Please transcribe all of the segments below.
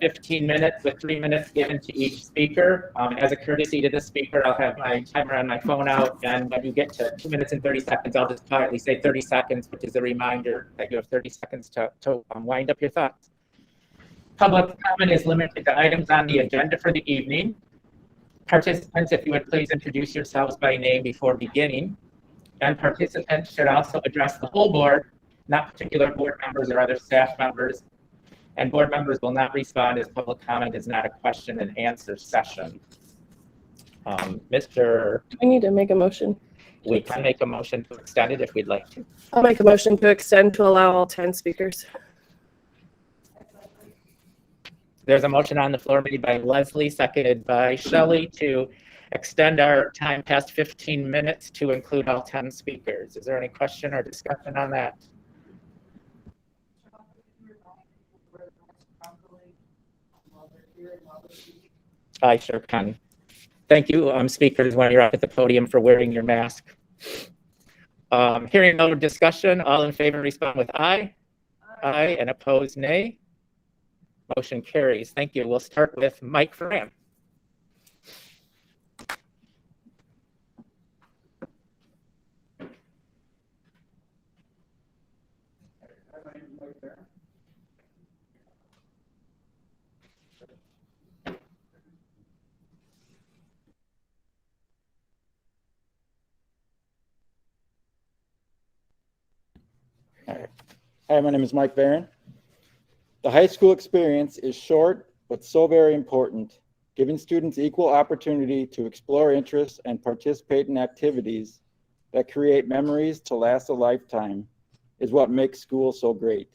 15 minutes with 3 minutes given to each speaker. As a courtesy to the speaker, I'll have my timer on my phone out, and when you get to 2 minutes and 30 seconds, I'll just quietly say 30 seconds, which is a reminder that you have 30 seconds to wind up your thoughts. Public comment is limited to items on the agenda for the evening. Participants, if you would please introduce yourselves by name before beginning. And participants should also address the whole board, not particular board members or other staff members. And board members will not respond, as public comment is not a question and answer session. Do I need to make a motion. We can make a motion to extend it if we'd like to. I'll make a motion to extend to allow all 10 speakers. There's a motion on the floor made by Leslie, seconded by Shelley, to extend our time past 15 minutes to include all 10 speakers. Is there any question or discussion on that? I sure can. Thank you, speakers, when you're up at the podium, for wearing your mask. Hearing no discussion, all in favor respond with aye. Aye, and opposed, nay. Motion carries. Thank you. We'll start with Mike Fran. Hi, my name is Mike Barron. The high school experience is short, but so very important. Giving students equal opportunity to explore interests and participate in activities that create memories to last a lifetime is what makes school so great.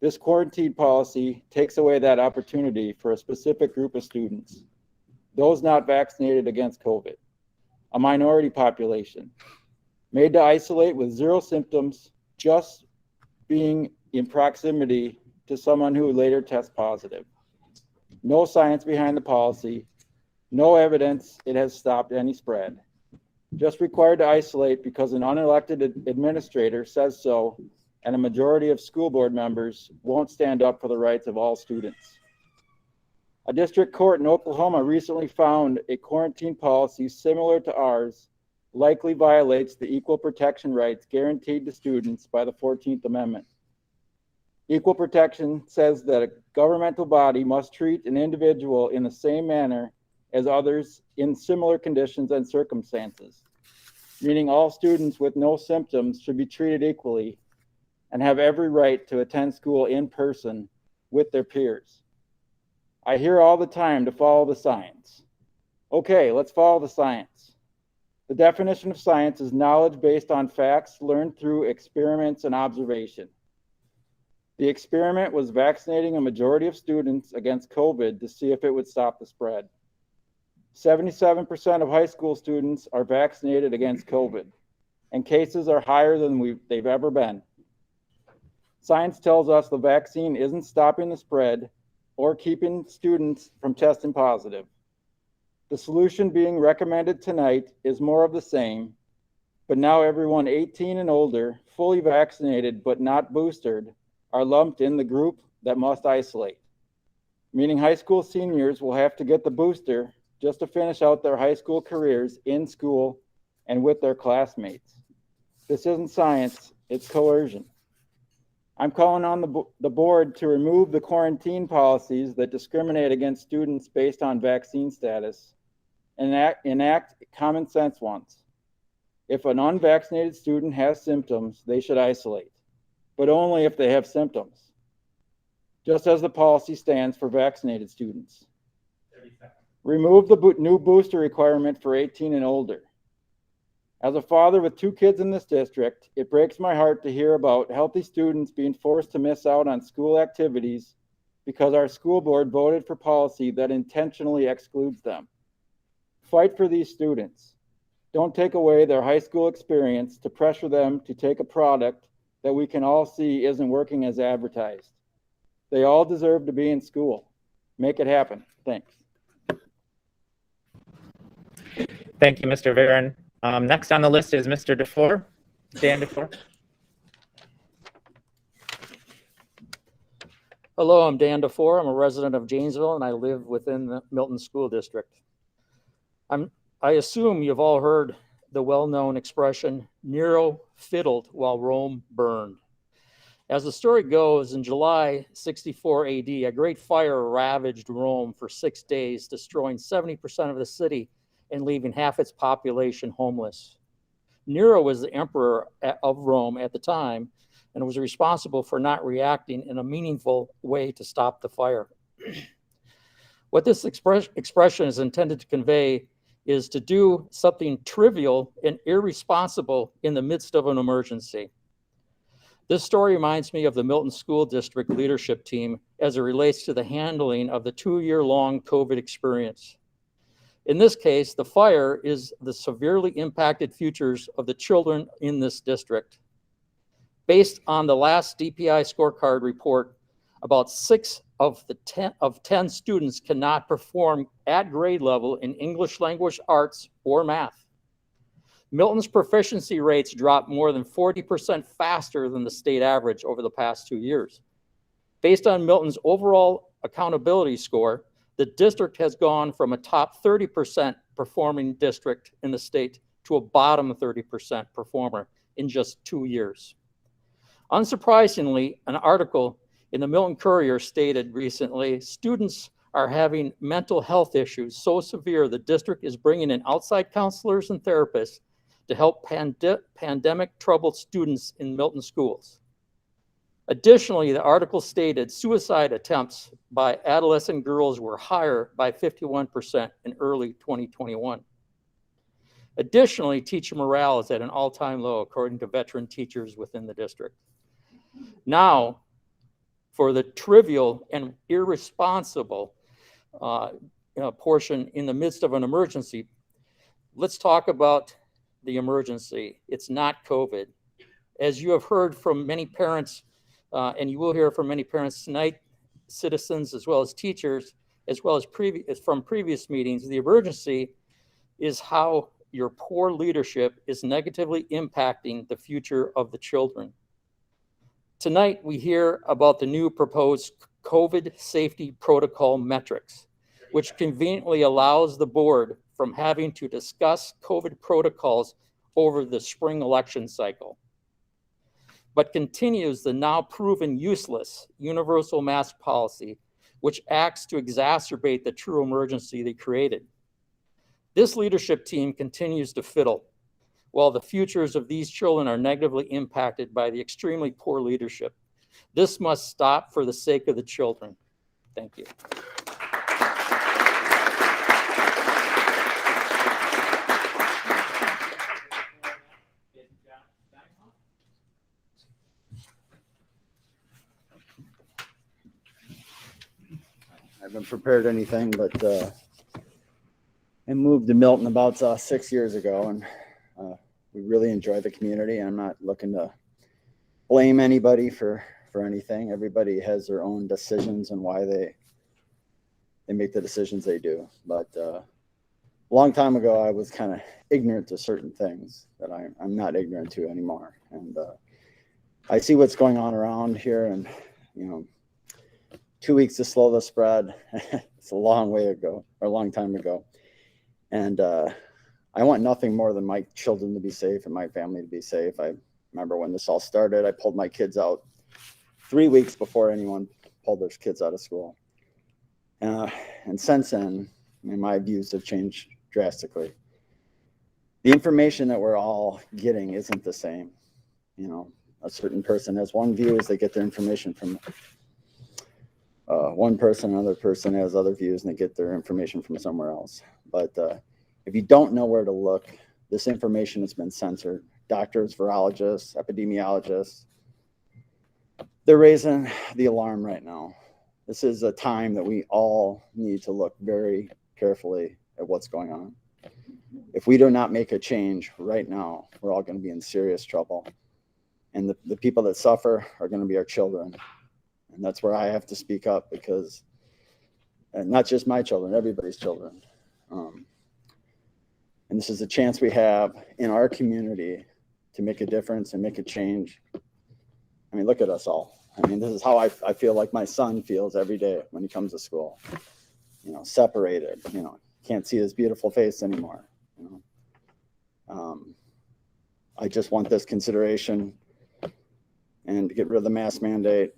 This quarantine policy takes away that opportunity for a specific group of students, those not vaccinated against COVID, a minority population, made to isolate with zero symptoms, just being in proximity to someone who later tests positive. No science behind the policy, no evidence it has stopped any spread. Just required to isolate because an unelected administrator says so, and a majority of school board members won't stand up for the rights of all students. A district court in Oklahoma recently found a quarantine policy similar to ours likely violates the equal protection rights guaranteed to students by the 14th Amendment. Equal protection says that a governmental body must treat an individual in the same manner as others in similar conditions and circumstances, meaning all students with no symptoms should be treated equally and have every right to attend school in person with their peers. I hear all the time to follow the science. Okay, let's follow the science. The definition of science is knowledge based on facts learned through experiments and observation. The experiment was vaccinating a majority of students against COVID to see if it would stop the spread. 77% of high school students are vaccinated against COVID, and cases are higher than they've ever been. Science tells us the vaccine isn't stopping the spread or keeping students from testing positive. The solution being recommended tonight is more of the same, but now everyone 18 and older, fully vaccinated but not boosted, are lumped in the group that must isolate, meaning high school seniors will have to get the booster just to finish out their high school careers in school and with their classmates. This isn't science, it's coercion. I'm calling on the board to remove the quarantine policies that discriminate against students based on vaccine status and enact common sense ones. If an unvaccinated student has symptoms, they should isolate, but only if they have symptoms, just as the policy stands for vaccinated students. Remove the new booster requirement for 18 and older. As a father with 2 kids in this district, it breaks my heart to hear about healthy students being forced to miss out on school activities because our school board voted for policy that intentionally excludes them. Fight for these students. Don't take away their high school experience to pressure them to take a product that we can all see isn't working as advertised. They all deserve to be in school. Make it happen. Thanks. Thank you, Mr. Varon. Next on the list is Mr. DeFore, Dan DeFore. Hello, I'm Dan DeFore. I'm a resident of Janesville and I live within the Milton School District. I assume you've all heard the well-known expression, Nero fiddled while Rome burned. As the story goes, in July 64 AD, a great fire ravaged Rome for 6 days, destroying 70% of the city and leaving half its population homeless. Nero was the emperor of Rome at the time and was responsible for not reacting in a meaningful way to stop the fire. What this expression is intended to convey is to do something trivial and irresponsible in the midst of an emergency. This story reminds me of the Milton School District leadership team as it relates to the handling of the 2-year-long COVID experience. In this case, the fire is the severely impacted futures of the children in this district. Based on the last DPI scorecard report, about 6 of 10 students cannot perform at grade level in English language arts or math. Milton's proficiency rates dropped more than 40% faster than the state average over the past 2 years. Based on Milton's overall accountability score, the district has gone from a top 30% performing district in the state to a bottom 30% performer in just 2 years. Unsurprisingly, an article in the Milton Courier stated recently, students are having mental health issues so severe the district is bringing in outside counselors and therapists to help pandemic troubled students in Milton schools. Additionally, the article stated suicide attempts by adolescent girls were higher by 51% in early 2021. Additionally, teacher morale is at an all-time low, according to veteran teachers within the district. Now, for the trivial and irresponsible portion in the midst of an emergency, let's talk about the emergency. It's not COVID. As you have heard from many parents, and you will hear from many parents tonight, citizens as well as teachers, as well as from previous meetings, the emergency is how your poor leadership is negatively impacting the future of the children. Tonight, we hear about the new proposed COVID safety protocol metrics, which conveniently allows the board from having to discuss COVID protocols over the spring election cycle, but continues the now proven useless universal mask policy, which acts to exacerbate the true emergency they created. This leadership team continues to fiddle, while the futures of these children are negatively impacted by the extremely poor leadership. This must stop for the sake of the children. Thank you. I haven't prepared anything, but I moved to Milton about 6 years ago, and we really enjoy the community. I'm not looking to blame anybody for anything. Everybody has their own decisions and why they make the decisions they do. But a long time ago, I was kind of ignorant to certain things that I'm not ignorant to anymore. And I see what's going on around here, and 2 weeks to slow the spread. It's a long way ago, or a long time ago. And I want nothing more than my children to be safe and my family to be safe. I remember when this all started, I pulled my kids out 3 weeks before anyone pulled their kids out of school. And since then, my views have changed drastically. The information that we're all getting isn't the same. A certain person has one view as they get their information from one person, another person has other views and they get their information from somewhere else. But if you don't know where to look, this information has been censored. Doctors, virologists, epidemiologists, they're raising the alarm right now. This is a time that we all need to look very carefully at what's going on. If we do not make a change right now, we're all going to be in serious trouble. And the people that suffer are going to be our children. And that's where I have to speak up, because not just my children, everybody's children. And this is a chance we have in our community to make a difference and make a change. I mean, look at us all. I mean, this is how I feel like my son feels every day when he comes to school. You know, separated, you know, can't see his beautiful face anymore. You know? I just want this consideration and to get rid of the mask mandate,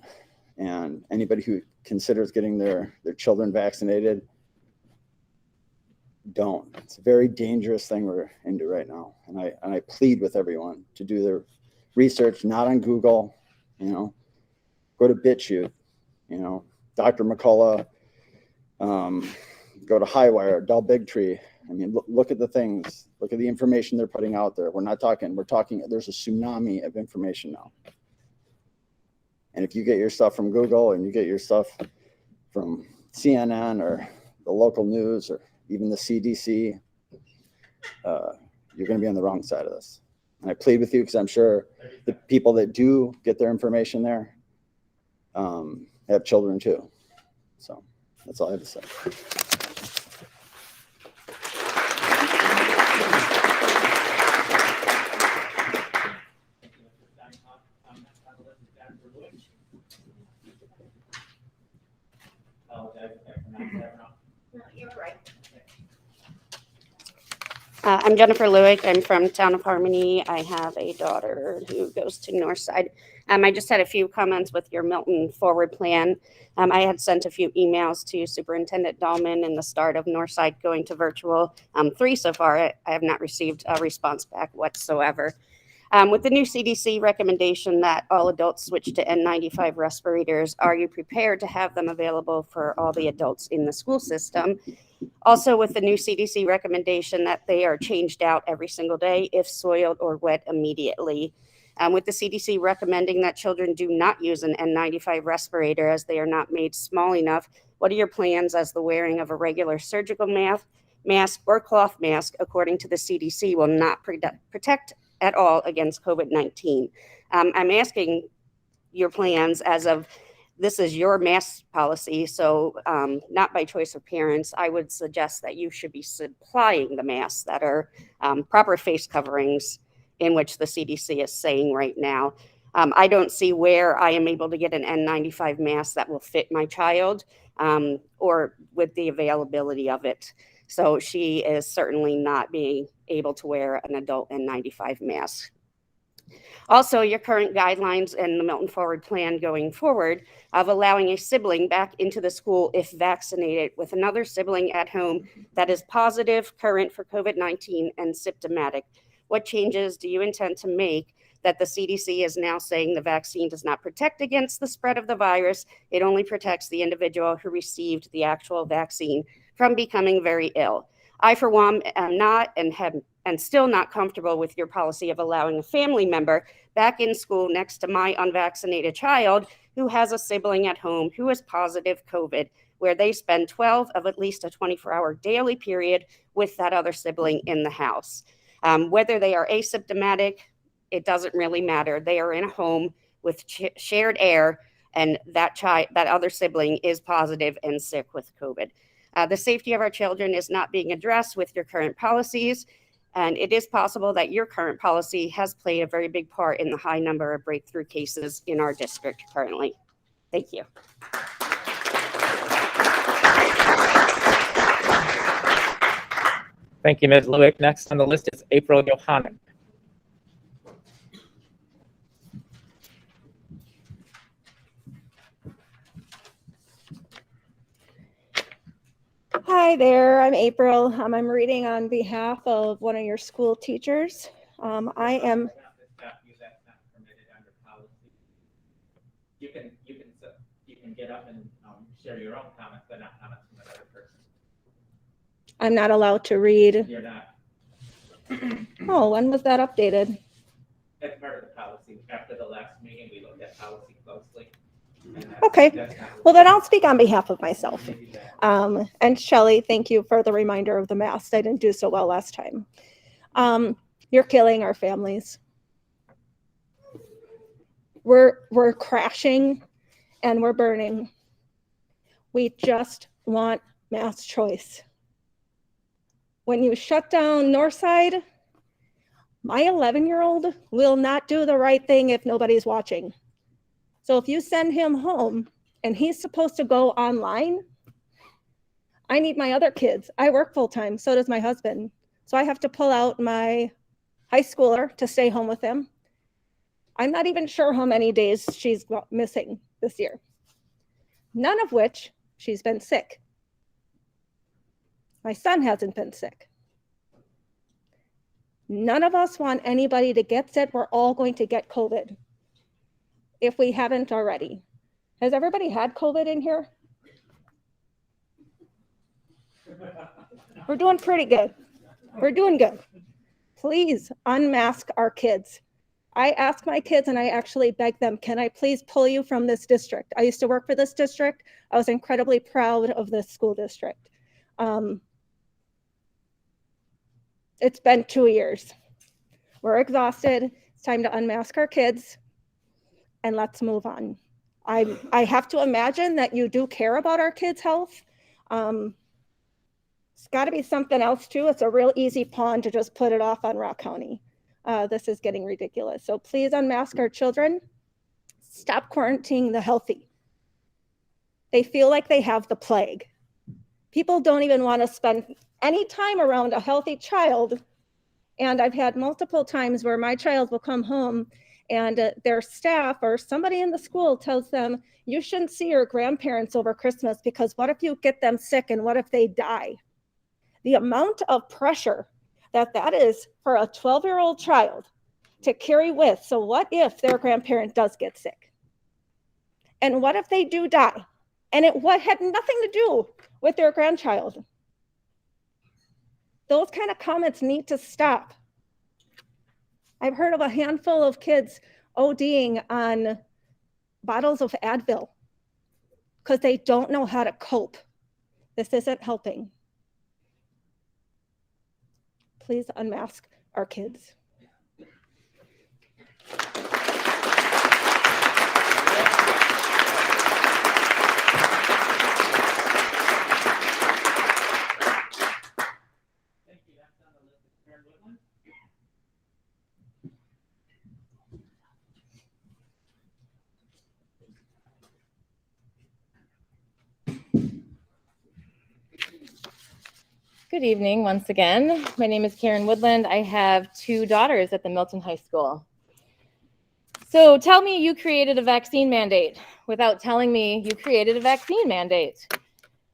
and anybody who considers getting their children vaccinated, don't. It's a very dangerous thing we're into right now. And I plead with everyone to do their research, not on Google, you know, go to BitChute, you know, Dr. McCullough, go to Highwire, Del Bigtree. I mean, look at the things, look at the information they're putting out there. We're talking, there's a tsunami of information now. And if you get your stuff from Google and you get your stuff from CNN or the local news or even the CDC, you're going to be on the wrong side of this. And I plead with you because I'm sure the people that do get their information there have children too. So that's all I have to say. I'm Jennifer Lewick. I'm from Town of Harmony. I have a daughter who goes to Northside. I just had a few comments with your Milton forward plan. I had sent a few emails to Superintendent Dahlman in the start of Northside going to virtual. 3 so far. I have not received a response back whatsoever. With the new CDC recommendation that all adults switch to N95 respirators, are you prepared to have them available for all the adults in the school system? Also, with the new CDC recommendation that they are changed out every single day if soiled or wet immediately. With the CDC recommending that children do not use an N95 respirator as they are not made small enough, what are your plans as the wearing of a regular surgical mask or cloth mask, according to the CDC, will not protect at all against COVID-19? I'm asking your plans as of this is your mask policy, so not by choice of parents. I would suggest that you should be supplying the masks that are proper face coverings in which the CDC is saying right now. I don't see where I am able to get an N95 mask that will fit my child or with the availability of it. So she is certainly not being able to wear an adult N95 mask. Also, your current guidelines and the Milton Forward Plan going forward of allowing a sibling back into the school if vaccinated with another sibling at home that is positive, current for COVID-19, and symptomatic. What changes do you intend to make that the CDC is now saying the vaccine does not protect against the spread of the virus? It only protects the individual who received the actual vaccine from becoming very ill. I, for one, am not and still not comfortable with your policy of allowing a family member back in school next to my unvaccinated child who has a sibling at home who is positive COVID, where they spend 12 of at least a 24-hour daily period with that other sibling in the house. Whether they are asymptomatic, it doesn't really matter. They are in a home with shared air, and that other sibling is positive and sick with COVID. The safety of our children is not being addressed with your current policies, and it is possible that your current policy has played a very big part in the high number of breakthrough cases in our district currently. Thank you. Thank you, Ms. Lewick. Next on the list is April Yohanan. Hi there, I'm April. I'm reading on behalf of one of your school teachers. I am. You can get up and share your own comments, but not comments from another person. I'm not allowed to read. You're not. Oh, when was that updated? That's part of the policy. After the last meeting, we looked at policy closely. Okay. Well, then I'll speak on behalf of myself. And Shelley, thank you for the reminder of the mask. I didn't do so well last time. You're killing our families. We're crashing and we're burning. We just want mass choice. When you shut down Northside, my 11-year-old will not do the right thing if nobody's watching. So if you send him home and he's supposed to go online, I need my other kids. I work full time, so does my husband. So I have to pull out my high schooler to stay home with him. I'm not even sure how many days she's missing this year, none of which she's been sick. My son hasn't been sick. None of us want anybody to get sick. We're all going to get COVID if we haven't already. Has everybody had COVID in here? We're doing pretty good. We're doing good. Please unmask our kids. I ask my kids and I actually beg them, can I please pull you from this district? I used to work for this district. I was incredibly proud of this school district. It's been 2 years. We're exhausted. It's time to unmask our kids and let's move on. I have to imagine that you do care about our kids' health. It's got to be something else too. It's a real easy pawn to just put it off on Rock County. This is getting ridiculous. So please unmask our children. Stop quarantining the healthy. They feel like they have the plague. People don't even want to spend any time around a healthy child. And I've had multiple times where my child will come home and their staff or somebody in the school tells them, you shouldn't see your grandparents over Christmas because what if you get them sick and what if they die? The amount of pressure that is for a 12-year-old child to carry with. So what if their grandparent does get sick? And what if they do die? And what had nothing to do with their grandchild? Those kind of comments need to stop. I've heard of a handful of kids ODing on bottles of Advil because they don't know how to cope. This isn't helping. Please unmask our kids. Good evening once again. My name is Karen Woodland. I have 2 daughters at the Milton High School. So tell me you created a vaccine mandate without telling me you created a vaccine mandate.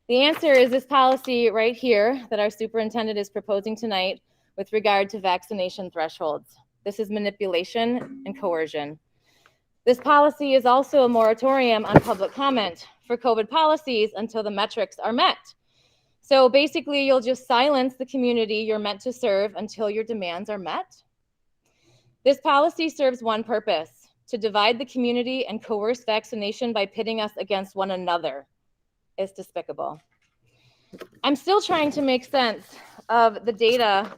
The answer is this policy right here that our superintendent is proposing tonight with regard to vaccination thresholds. This is manipulation and coercion. This policy is also a moratorium on public comment for COVID policies until the metrics are met. So basically, you'll just silence the community you're meant to serve until your demands are met. This policy serves one purpose, to divide the community and coerce vaccination by pitting us against one another. It's despicable. I'm still trying to make sense of the data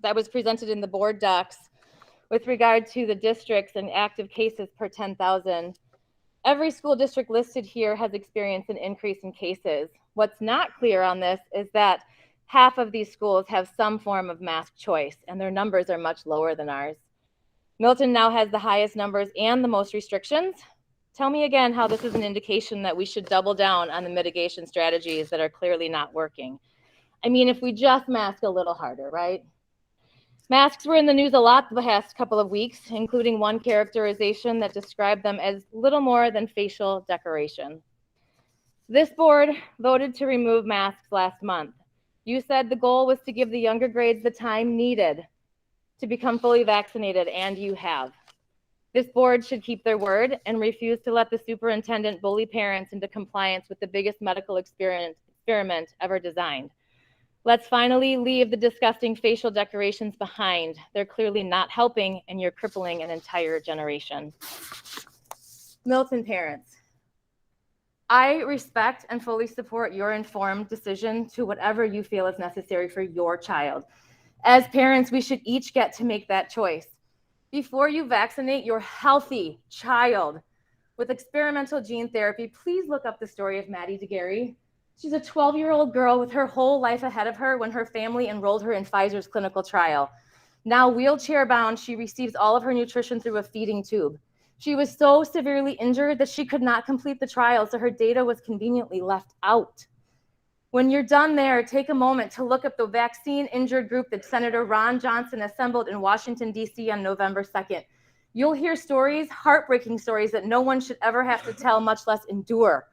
that was presented in the board docs with regard to the districts and active cases per 10,000. Every school district listed here has experienced an increase in cases. What's not clear on this is that half of these schools have some form of mask choice, and their numbers are much lower than ours. Milton now has the highest numbers and the most restrictions. Tell me again how this is an indication that we should double down on the mitigation strategies that are clearly not working. I mean, if we just mask a little harder, right? Masks were in the news a lot the past couple of weeks, including one characterization that described them as little more than facial decoration. This board voted to remove masks last month. You said the goal was to give the younger grades the time needed to become fully vaccinated, and you have. This board should keep their word and refuse to let the superintendent bully parents into compliance with the biggest medical experiment ever designed. Let's finally leave the disgusting facial decorations behind. They're clearly not helping, and you're crippling an entire generation. Milton parents, I respect and fully support your informed decision to whatever you feel is necessary for your child. As parents, we should each get to make that choice. Before you vaccinate your healthy child with experimental gene therapy, please look up the story of Maddie DeGarry. She's a 12-year-old girl with her whole life ahead of her when her family enrolled her in Pfizer's clinical trial. Now wheelchair-bound, she receives all of her nutrition through a feeding tube. She was so severely injured that she could not complete the trial, so her data was conveniently left out. When you're done there, take a moment to look up the vaccine injured group that Senator Ron Johnson assembled in Washington, D.C. on November 2nd. You'll hear stories, heartbreaking stories that no one should ever have to tell, much less endure.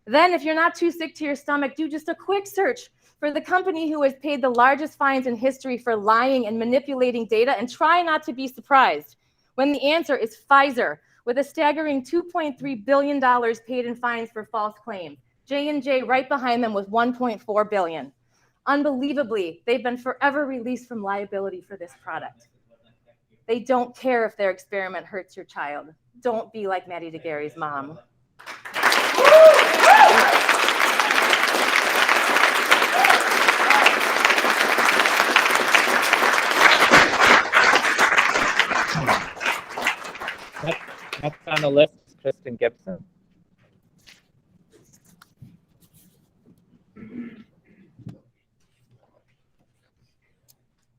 Then, if you're not too sick to your stomach, do just a quick search for the company who has paid the largest fines in history for lying and manipulating data, and try not to be surprised when the answer is Pfizer, with a staggering $2.3 billion paid in fines for false claims. J&J right behind them with $1.4 billion. Unbelievably, they've been forever released from liability for this product. They don't care if their experiment hurts your child. Don't be like Maddie DeGarry's mom. Next on the list is Kristen Gibson.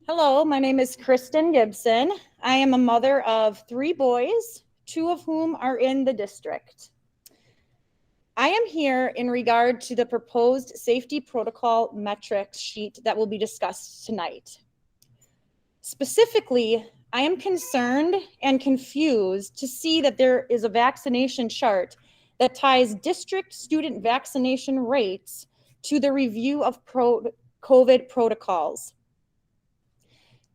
Hello, my name is Kristen Gibson. I am a mother of 3 boys, 2 of whom are in the district. I am here in regard to the proposed safety protocol metrics sheet that will be discussed tonight. Specifically, I am concerned and confused to see that there is a vaccination chart that ties district student vaccination rates to the review of COVID protocols.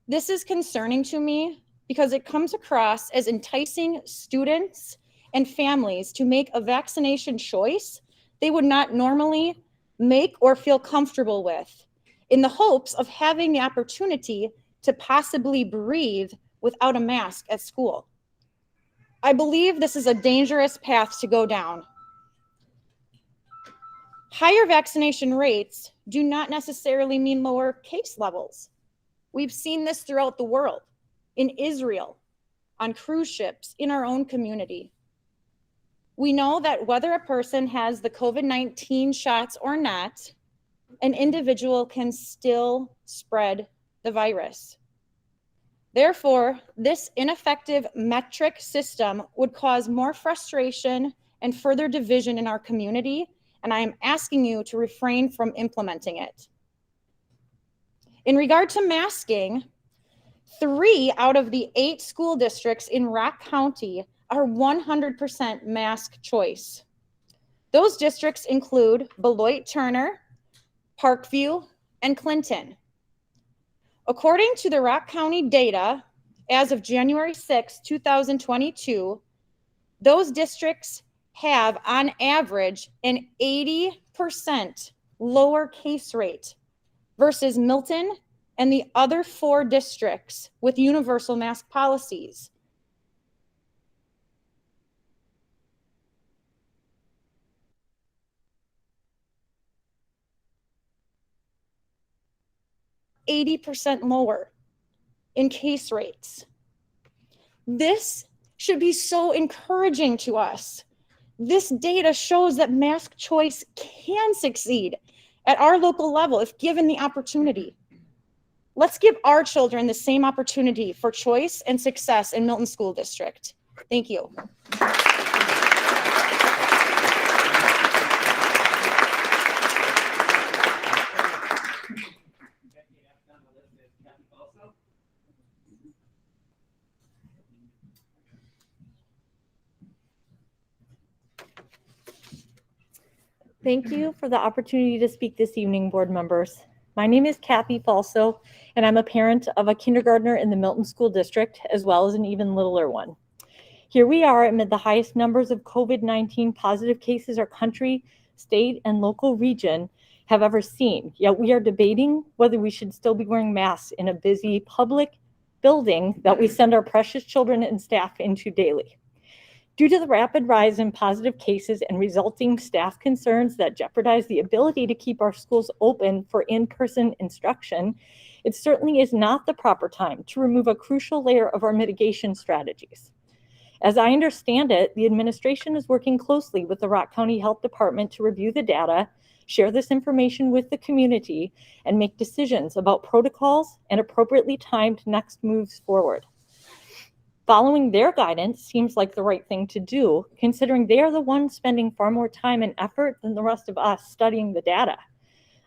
This is concerning to me because it comes across as enticing students and families to make a vaccination choice they would not normally make or feel comfortable with, in the hopes of having the opportunity to possibly breathe without a mask at school. I believe this is a dangerous path to go down. Higher vaccination rates do not necessarily mean lower case levels. We've seen this throughout the world, in Israel, on cruise ships, in our own community. We know that whether a person has the COVID-19 shots or not, an individual can still spread the virus. Therefore, this ineffective metric system would cause more frustration and further division in our community, and I am asking you to refrain from implementing it. In regard to masking, 3 out of the 8 school districts in Rock County are 100% mask choice. Those districts include Beloit Turner, Parkview, and Clinton. According to the Rock County data, as of January 6, 2022, those districts have, on average, an 80% lower case rate versus Milton and the other 4 districts with universal mask policies. %80 lower in case rates. This should be so encouraging to us. This data shows that mask choice can succeed at our local level if given the opportunity. Let's give our children the same opportunity for choice and success in Milton School District. Thank you. Thank you for the opportunity to speak this evening, board members. My name is Kathy Falso, and I'm a parent of a kindergartner in the Milton School District, as well as an even littler one. Here we are amid the highest numbers of COVID-19 positive cases our country, state, and local region have ever seen. Yet we are debating whether we should still be wearing masks in a busy public building that we send our precious children and staff into daily. Due to the rapid rise in positive cases and resulting staff concerns that jeopardize the ability to keep our schools open for in-person instruction, it certainly is not the proper time to remove a crucial layer of our mitigation strategies. As I understand it, the administration is working closely with the Rock County Health Department to review the data, share this information with the community, and make decisions about protocols and appropriately timed next moves forward. Following their guidance seems like the right thing to do, considering they are the ones spending far more time and effort than the rest of us studying the data.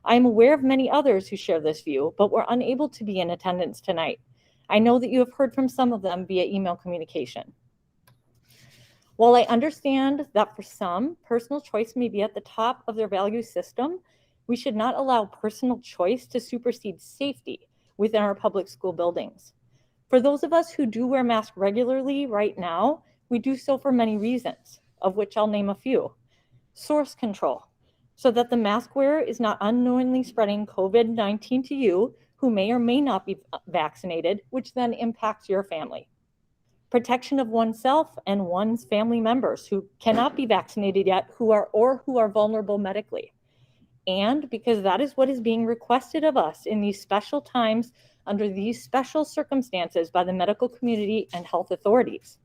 I am aware of many others who share this view, but were unable to be in attendance tonight. I know that you have heard from some of them via email communication. While I understand that for some, personal choice may be at the top of their value system, we should not allow personal choice to supersede safety within our public school buildings. For those of us who do wear masks regularly right now, we do so for many reasons, of which I'll name a few. Source control, so that the mask wearer is not unknowingly spreading COVID-19 to you, who may or may not be vaccinated, which then impacts your family. Protection of oneself and one's family members who cannot be vaccinated yet, who are vulnerable medically. And because that is what is being requested of us in these special times under these special circumstances by the medical community and health authorities.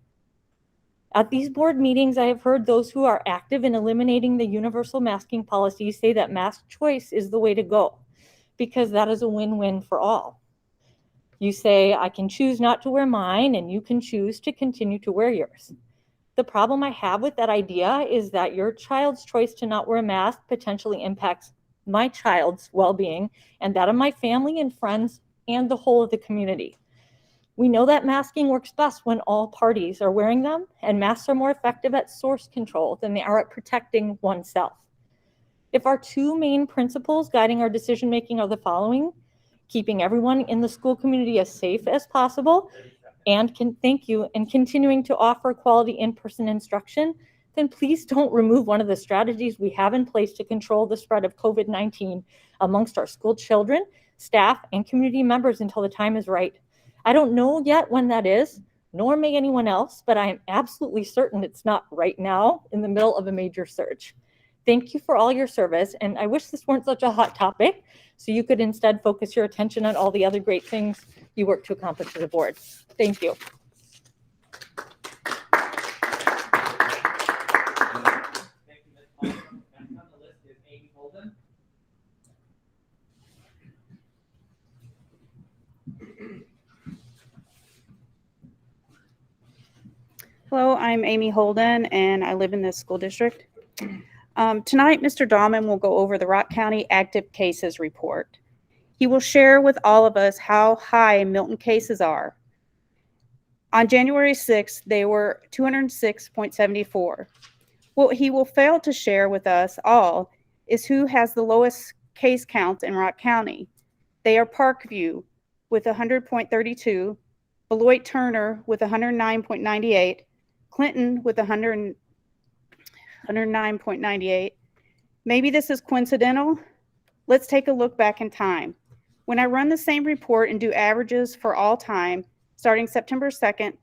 At these board meetings, I have heard those who are active in eliminating the universal masking policy say that mask choice is the way to go, because that is a win-win for all. You say, I can choose not to wear mine, and you can choose to continue to wear yours. The problem I have with that idea is that your child's choice to not wear a mask potentially impacts my child's well-being and that of my family and friends and the whole of the community. We know that masking works best when all parties are wearing them, and masks are more effective at source control than they are at protecting oneself. If our two main principles guiding our decision-making are the following: keeping everyone in the school community as safe as possible, and continuing to offer quality in-person instruction, then please don't remove one of the strategies we have in place to control the spread of COVID-19 amongst our school children, staff, and community members until the time is right. I don't know yet when that is, nor may anyone else, but I am absolutely certain it's not right now in the middle of a major surge. Thank you for all your service, and I wish this weren't such a hot topic, so you could instead focus your attention on all the other great things you work to accomplish as a board. Thank you. Thank you, Ms. Palmer. Next on the list is Amy Holden. Hello, I'm Amy Holden, and I live in this school district. Tonight, Mr. Dahman will go over the Rock County active cases report. He will share with all of us how high Milton cases are. On January 6th, they were 206.74. What he will fail to share with us all is who has the lowest case counts in Rock County. They are Parkview with 100.32, Beloit Turner with 109.98, Clinton with 109.98. Maybe this is coincidental. Let's take a look back in time. When I run the same report and do averages for all time, starting September 2nd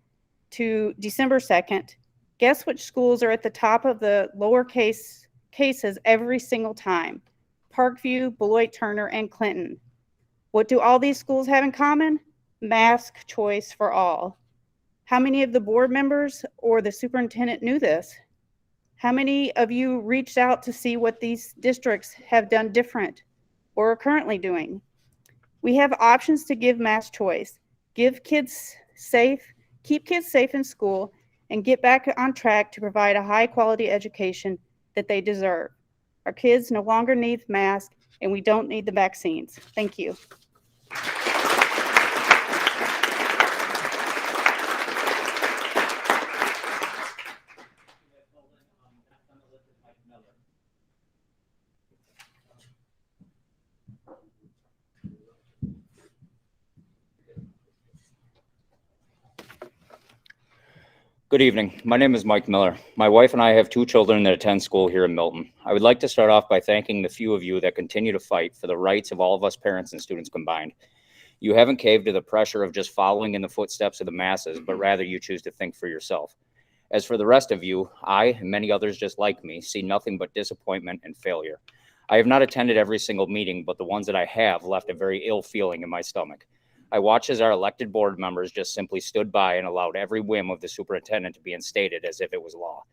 to December 2nd, guess which schools are at the top of the lower cases every single time? Parkview, Beloit Turner, and Clinton. What do all these schools have in common? Mask choice for all. How many of the board members or the superintendent knew this? How many of you reached out to see what these districts have done different or are currently doing? We have options to give mask choice, keep kids safe in school, and get back on track to provide a high quality education that they deserve. Our kids no longer need masks, and we don't need the vaccines. Thank you. Good evening. My name is Mike Miller. My wife and I have two children that attend school here in Milton. I would like to start off by thanking the few of you that continue to fight for the rights of all of us parents and students combined. You haven't caved to the pressure of just following in the footsteps of the masses, but rather you choose to think for yourself. As for the rest of you, I and many others just like me see nothing but disappointment and failure. I have not attended every single meeting, but the ones that I have left a very ill feeling in my stomach. I watched as our elected board members just simply stood by and allowed every whim of the superintendent to be instated as if it was law,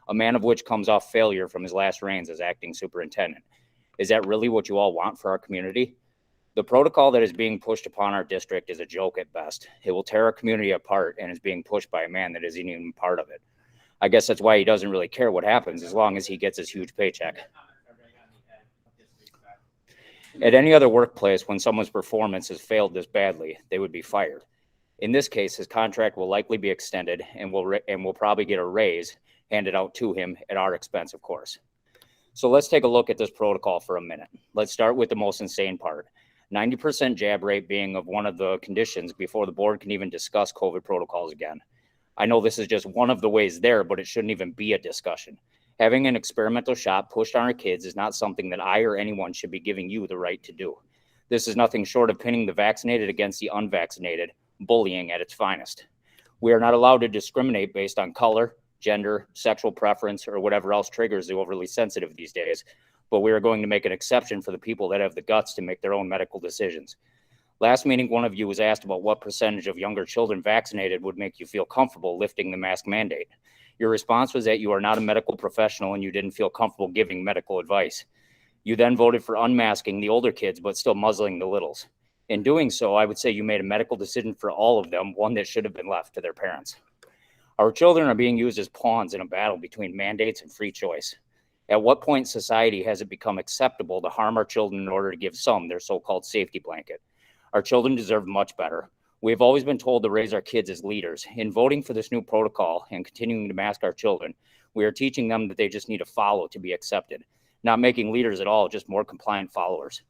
a man of which comes off failure from his last reigns as acting superintendent. Is that really what you all want for our community? The protocol that is being pushed upon our district is a joke at best. It will tear our community apart and is being pushed by a man that isn't even part of it. I guess that's why he doesn't really care what happens as long as he gets his huge paycheck. At any other workplace, when someone's performance has failed this badly, they would be fired. In this case, his contract will likely be extended and will probably get a raise handed out to him at our expense, of course. So let's take a look at this protocol for a minute. Let's start with the most insane part. 90% jab rate being of one of the conditions before the board can even discuss COVID protocols again. I know this is just one of the ways there, but it shouldn't even be a discussion. Having an experimental shot pushed on our kids is not something that I or anyone should be giving you the right to do. This is nothing short of pinning the vaccinated against the unvaccinated, bullying at its finest. We are not allowed to discriminate based on color, gender, sexual preference, or whatever else triggers the overly sensitive these days, but we are going to make an exception for the people that have the guts to make their own medical decisions. Last meeting, one of you was asked about what percentage of younger children vaccinated would make you feel comfortable lifting the mask mandate. Your response was that you are not a medical professional and you didn't feel comfortable giving medical advice. You then voted for unmasking the older kids, but still muzzling the littles. In doing so, I would say you made a medical decision for all of them, one that should have been left to their parents. Our children are being used as pawns in a battle between mandates and free choice. At what point in society has it become acceptable to harm our children in order to give some their so-called safety blanket? Our children deserve much better. We have always been told to raise our kids as leaders. In voting for this new protocol and continuing to mask our children, we are teaching them that they just need to follow to be accepted, not making leaders at all, just more compliant followers.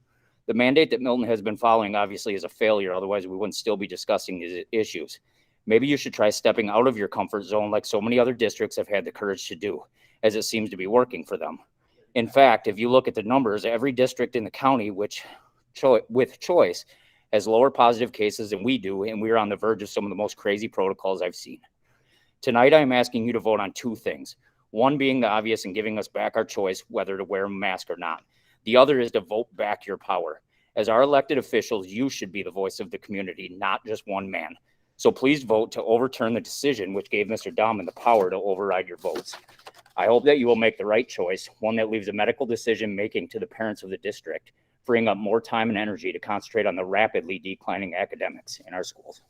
The mandate that Milton has been following obviously is a failure, otherwise we wouldn't still be discussing these issues. Maybe you should try stepping out of your comfort zone like so many other districts have had the courage to do, as it seems to be working for them. In fact, if you look at the numbers, every district in the county with choice has lower positive cases than we do, and we are on the verge of some of the most crazy protocols I've seen. Tonight, I am asking you to vote on two things. One being the obvious and giving us back our choice whether to wear a mask or not. The other is to vote back your power. As our elected officials, you should be the voice of the community, not just one man. So please vote to overturn the decision which gave Mr. Dahman the power to override your votes. I hope that you will make the right choice, one that leaves a medical decision making to the parents of the district, freeing up more time and energy to concentrate on the rapidly declining academics in our schools.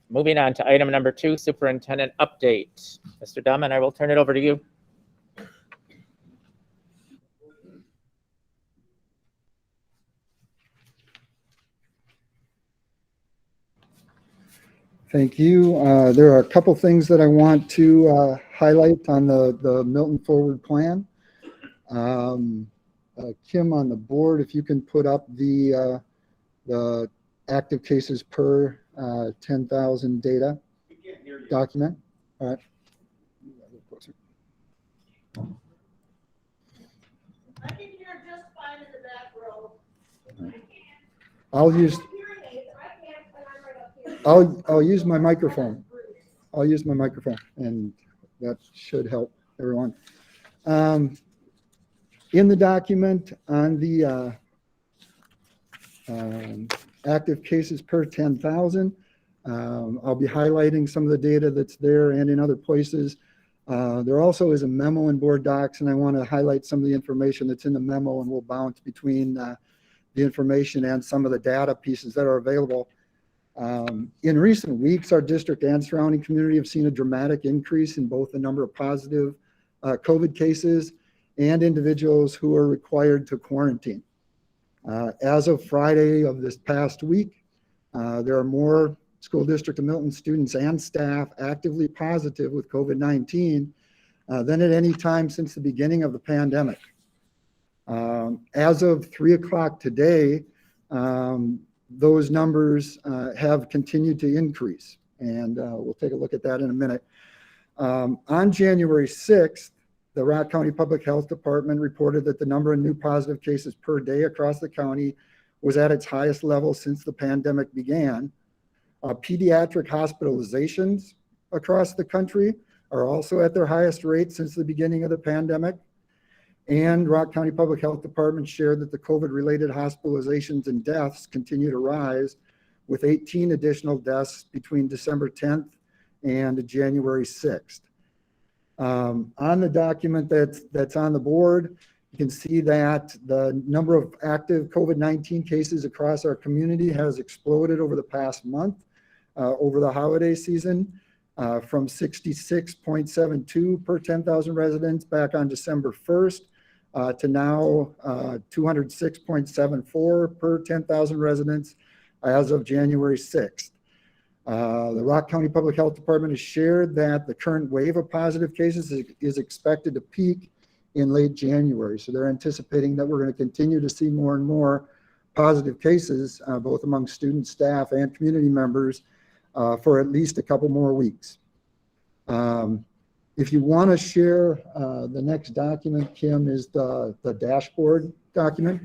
Moving on to item number 2, superintendent update. Mr. Dahman, I will turn it over to you. Thank you. There are a couple things that I want to highlight on the Milton Forward Plan. Kim on the board, if you can put up the active cases per 10,000 data document. All right. I can hear just fine in the back row. I'll use my microphone. I'll use my microphone, and that should help everyone. In the document on the active cases per 10,000, I'll be highlighting some of the data that's there and in other places. There also is a memo in board docs, and I want to highlight some of the information that's in the memo, and we'll bounce between the information and some of the data pieces that are available. In recent weeks, our district and surrounding community have seen a dramatic increase in both the number of positive COVID cases and individuals who are required to quarantine. As of Friday of this past week, there are more School District of Milton students and staff actively positive with COVID-19 than at any time since the beginning of the pandemic. As of 3 o'clock today, those numbers have continued to increase, and we'll take a look at that in a minute. On January 6th, the Rock County Public Health Department reported that the number of new positive cases per day across the county was at its highest level since the pandemic began. Pediatric hospitalizations across the country are also at their highest rate since the beginning of the pandemic. And Rock County Public Health Department shared that the COVID-related hospitalizations and deaths continue to rise with 18 additional deaths between December 10th and January 6th. On the document that's on the board, you can see that the number of active COVID-19 cases across our community has exploded over the past month, over the holiday season, from 66.72 per 10,000 residents back on December 1st to now 206.74 per 10,000 residents as of January 6th. The Rock County Public Health Department has shared that the current wave of positive cases is expected to peak in late January. So they're anticipating that we're going to continue to see more and more positive cases, both among students, staff, and community members for at least a couple more weeks. If you want to share the next document, Kim, is the dashboard document.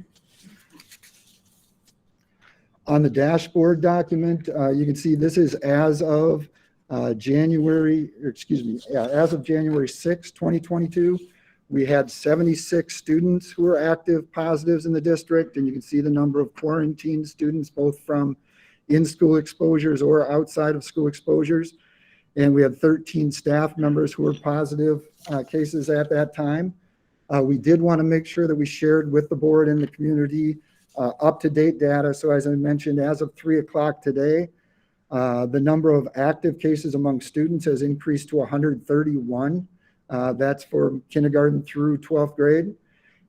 On the dashboard document, you can see this is as of January 6, 2022. We had 76 students who were active positives in the district, and you can see the number of quarantined students, both from in-school exposures or outside of school exposures. And we had 13 staff members who were positive cases at that time. We did want to make sure that we shared with the board and the community up-to-date data. So as I mentioned, as of 3 o'clock today, the number of active cases among students has increased to 131. That's for kindergarten through 12th grade.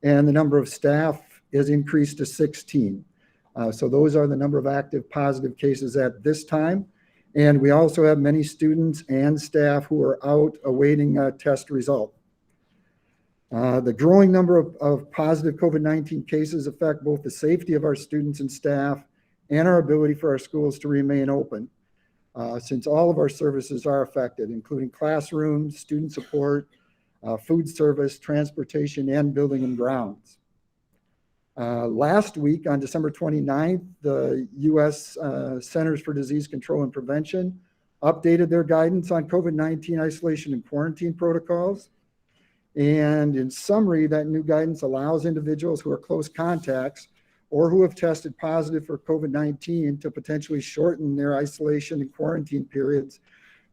And the number of staff has increased to 16. So those are the number of active positive cases at this time. And we also have many students and staff who are out awaiting a test result. The growing number of positive COVID-19 cases affect both the safety of our students and staff and our ability for our schools to remain open, since all of our services are affected, including classrooms, student support, food service, transportation, and building and grounds. Last week, on December 29th, the U.S. Centers for Disease Control and Prevention updated their guidance on COVID-19 isolation and quarantine protocols. And in summary, that new guidance allows individuals who are close contacts or who have tested positive for COVID-19 to potentially shorten their isolation and quarantine periods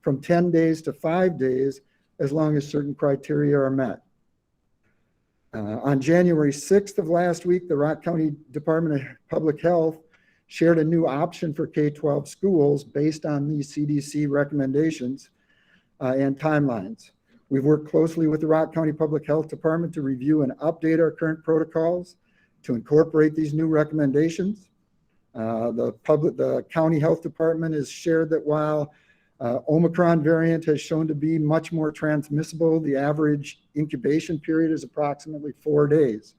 from 10 days to 5 days, as long as certain criteria are met. On January 6th of last week, the Rock County Department of Public Health shared a new option for K-12 schools based on these CDC recommendations and timelines. We've worked closely with the Rock County Public Health Department to review and update our current protocols to incorporate these new recommendations. The county health department has shared that while Omicron variant has shown to be much more transmissible, the average incubation period is approximately 4 days.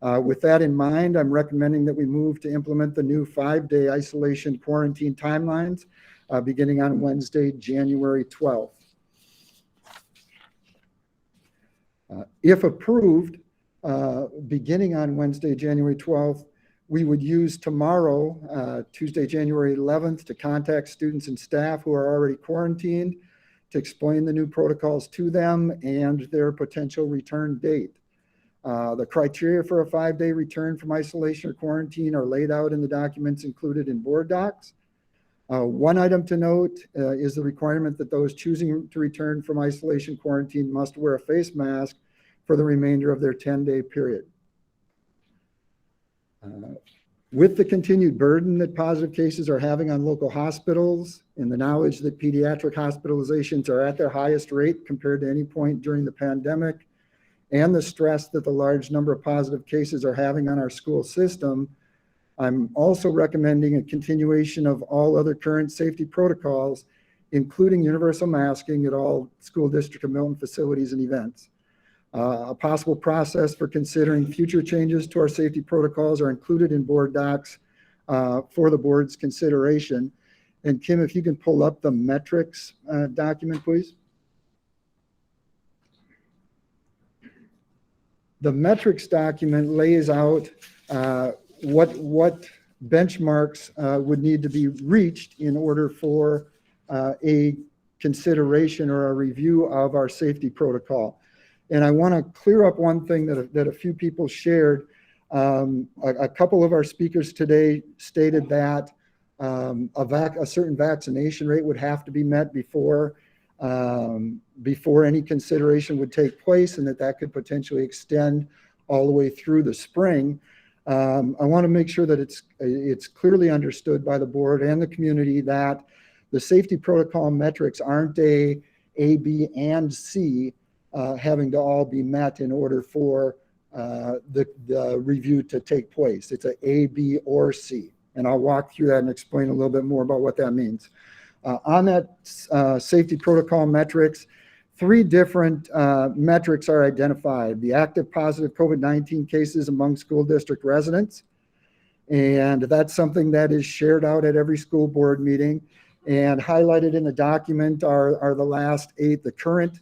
With that in mind, I'm recommending that we move to implement the new 5-day isolation quarantine timelines beginning on Wednesday, January 12th. If approved, beginning on Wednesday, January 12th, we would use tomorrow, Tuesday, January 11th, to contact students and staff who are already quarantined to explain the new protocols to them and their potential return date. The criteria for a 5-day return from isolation or quarantine are laid out in the documents included in board docs. One item to note is the requirement that those choosing to return from isolation quarantine must wear a face mask for the remainder of their 10-day period. With the continued burden that positive cases are having on local hospitals and the knowledge that pediatric hospitalizations are at their highest rate compared to any point during the pandemic, and the stress that the large number of positive cases are having on our school system, I'm also recommending a continuation of all other current safety protocols, including universal masking at all school district of Milton facilities and events. A possible process for considering future changes to our safety protocols are included in board docs for the board's consideration. And Kim, if you can pull up the metrics document, please. The metrics document lays out what benchmarks would need to be reached in order for a consideration or a review of our safety protocol. And I want to clear up one thing that a few people shared. A couple of our speakers today stated that a certain vaccination rate would have to be met before any consideration would take place, and that could potentially extend all the way through the spring. I want to make sure that it's clearly understood by the board and the community that the safety protocol metrics aren't A, B, and C having to all be met in order for the review to take place. It's A, B, or C. And I'll walk through that and explain a little bit more about what that means. On that safety protocol metrics, 3 different metrics are identified: the active positive COVID-19 cases among school district residents. And that's something that is shared out at every school board meeting. And highlighted in the document are the last 8, the current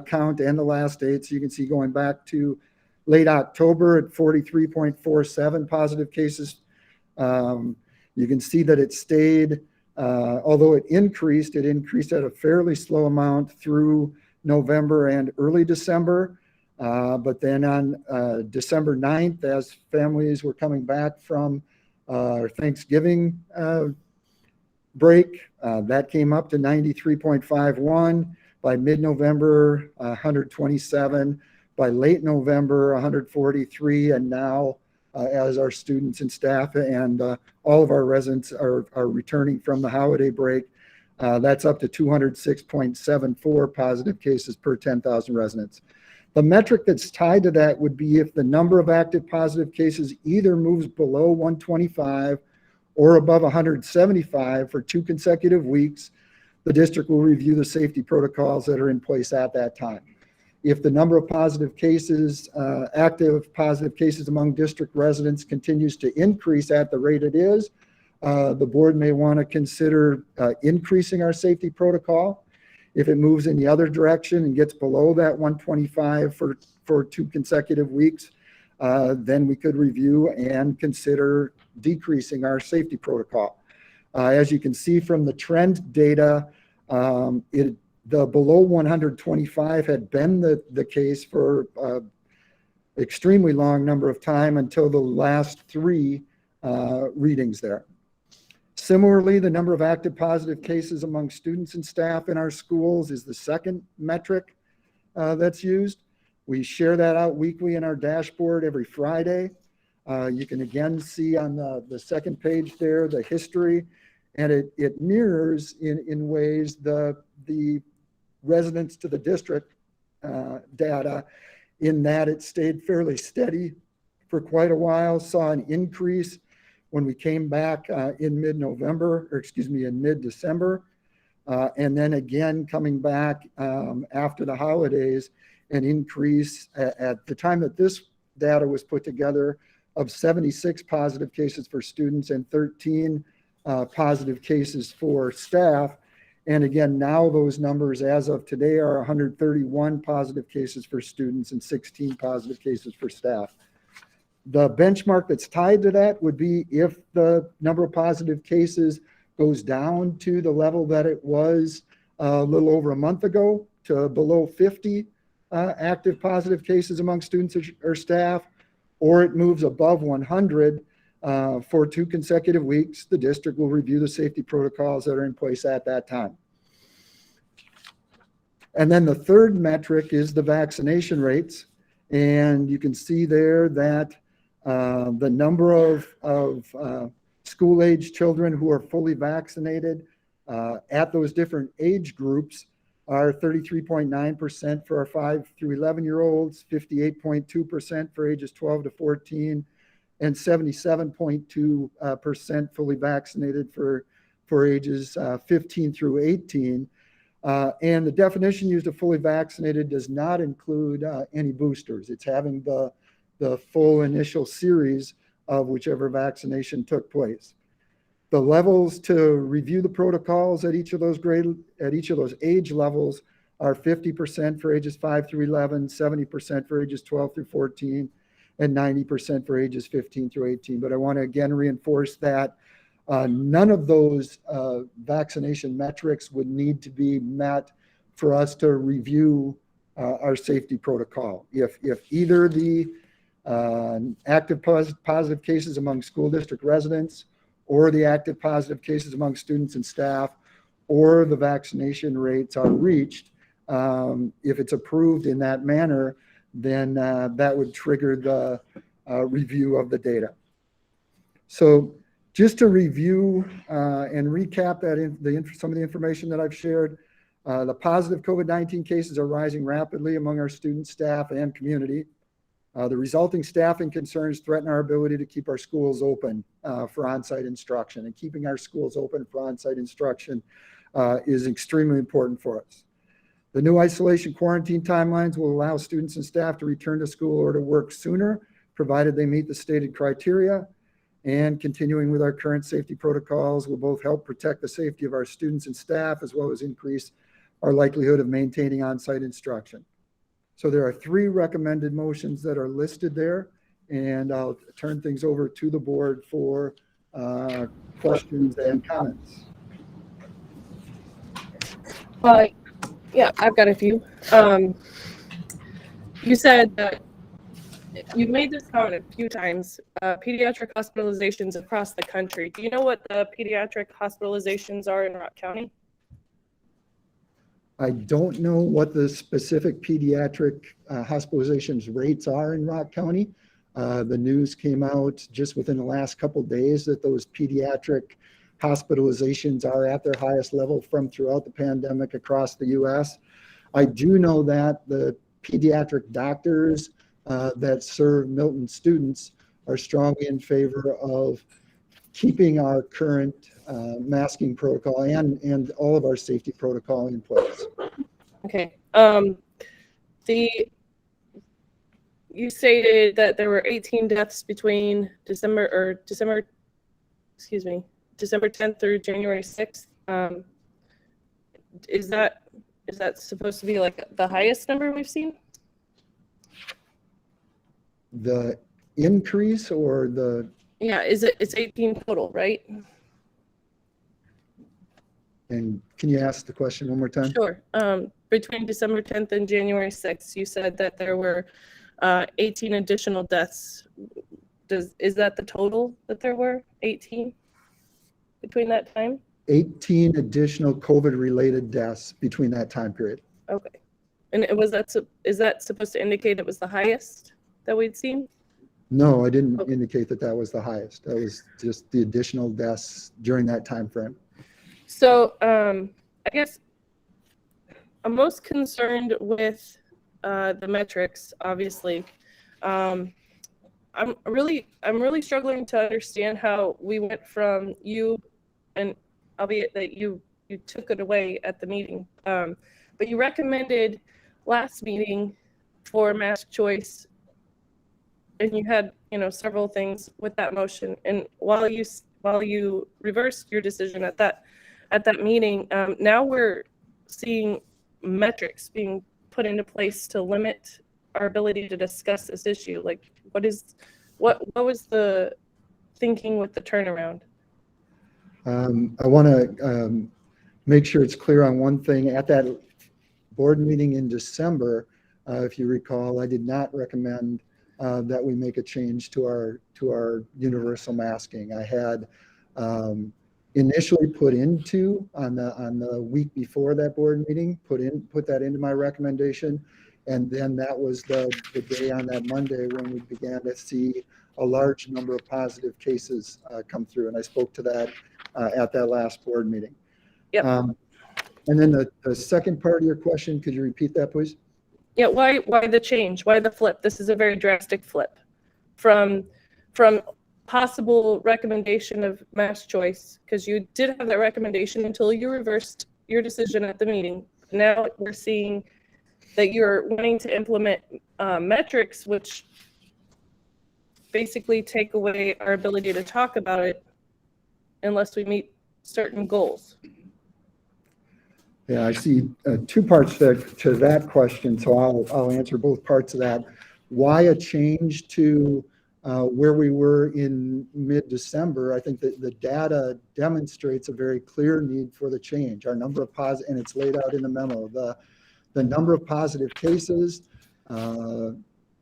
count and the last 8. So you can see going back to late October at 43.47 positive cases. You can see that it stayed, although it increased at a fairly slow amount through November and early December. But then on December 9th, as families were coming back from Thanksgiving break, that came up to 93.51. By mid-November, 127. By late November, 143. And now, as our students and staff and all of our residents are returning from the holiday break, that's up to 206.74 positive cases per 10,000 residents. The metric that's tied to that would be if the number of active positive cases either moves below 125 or above 175 for 2 consecutive weeks, the district will review the safety protocols that are in place at that time. If the number of positive cases, active positive cases among district residents continues to increase at the rate it is, the board may want to consider increasing our safety protocol. If it moves in the other direction and gets below that 125 for 2 consecutive weeks, then we could review and consider decreasing our safety protocol. As you can see from the trend data, the below 125 had been the case for extremely long number of time until the last 3 readings there. Similarly, the number of active positive cases among students and staff in our schools is the second metric that's used. We share that out weekly in our dashboard every Friday. You can again see on the second page there the history, and it mirrors in ways the residents to the district data, in that it stayed fairly steady for quite a while, saw an increase when we came back in mid-November, or excuse me, in mid-December, and then again coming back after the holidays, an increase at the time that this data was put together of 76 positive cases for students and 13 positive cases for staff. And again, now those numbers as of today are 131 positive cases for students and 16 positive cases for staff. The benchmark that's tied to that would be if the number of positive cases goes down to the level that it was a little over a month ago, to below 50 active positive cases among students or staff, or it moves above 100 for 2 consecutive weeks, the district will review the safety protocols that are in place at that time. And then the third metric is the vaccination rates. And you can see there that the number of school-age children who are fully vaccinated at those different age groups are 33.9% for our 5 through 11-year-olds, 58.2% for ages 12 to 14, and 77.2% fully vaccinated for ages 15 through 18. And the definition used of fully vaccinated does not include any boosters. It's having the full initial series of whichever vaccination took place. The levels to review the protocols at each of those age levels are 50% for ages 5 through 11, 70% for ages 12 through 14, and 90% for ages 15 through 18. But I want to again reinforce that none of those vaccination metrics would need to be met for us to review our safety protocol. If either the active positive cases among school district residents or the active positive cases among students and staff, or the vaccination rates are reached, if it's approved in that manner, then that would trigger the review of the data. So just to review and recap some of the information that I've shared, the positive COVID-19 cases are rising rapidly among our students, staff, and community. The resulting staffing concerns threaten our ability to keep our schools open for on-site instruction, and keeping our schools open for on-site instruction is extremely important for us. The new isolation quarantine timelines will allow students and staff to return to school or to work sooner, provided they meet the stated criteria. And continuing with our current safety protocols will both help protect the safety of our students and staff, as well as increase our likelihood of maintaining on-site instruction. So there are 3 recommended motions that are listed there, and I'll turn things over to the board for questions and comments. Yeah, I've got a few. You said that you've made this comment a few times, pediatric hospitalizations across the country. Do you know what the pediatric hospitalizations are in Rock County? I don't know what the specific pediatric hospitalizations rates are in Rock County. The news came out just within the last couple of days that those pediatric hospitalizations are at their highest level from throughout the pandemic across the U.S. I do know that the pediatric doctors that serve Milton students are strongly in favor of keeping our current masking protocol and all of our safety protocol in place. Okay. You stated that there were 18 deaths between December 10th through January 6th. Is that supposed to be like the highest number we've seen? The increase or the? Yeah, it's 18 total, right? And can you ask the question one more time? Sure. Between December 10th and January 6th, you said that there were 18 additional deaths. Is that the total that there were? 18 between that time? 18 additional COVID-related deaths between that time period. Okay. And is that supposed to indicate it was the highest that we'd seen? No, I didn't indicate that was the highest. That was just the additional deaths during that time frame. So I guess I'm most concerned with the metrics, obviously. I'm really struggling to understand how we went from you, and albeit that you took it away at the meeting, but you recommended last meeting for mask choice, and you had several things with that motion. And while you reversed your decision at that meeting, now we're seeing metrics being put into place to limit our ability to discuss this issue. Like, what was the thinking with the turnaround? I want to make sure it's clear on one thing. At that board meeting in December, if you recall, I did not recommend that we make a change to our universal masking. I had initially put into on the week before that board meeting, put that into my recommendation, and then that was the day on that Monday when we began to see a large number of positive cases come through, and I spoke to that at that last board meeting. Yep. And then the second part of your question, could you repeat that, please? Yeah, why the change? Why the flip? This is a very drastic flip from possible recommendation of mask choice, because you did have that recommendation until you reversed your decision at the meeting. Now we're seeing that you're wanting to implement metrics, which basically take away our ability to talk about it unless we meet certain goals. Yeah, I see 2 parts to that question, so I'll answer both parts of that. Why a change to where we were in mid-December? I think that the data demonstrates a very clear need for the change. Our number of positive, and it's laid out in the memo, the number of positive cases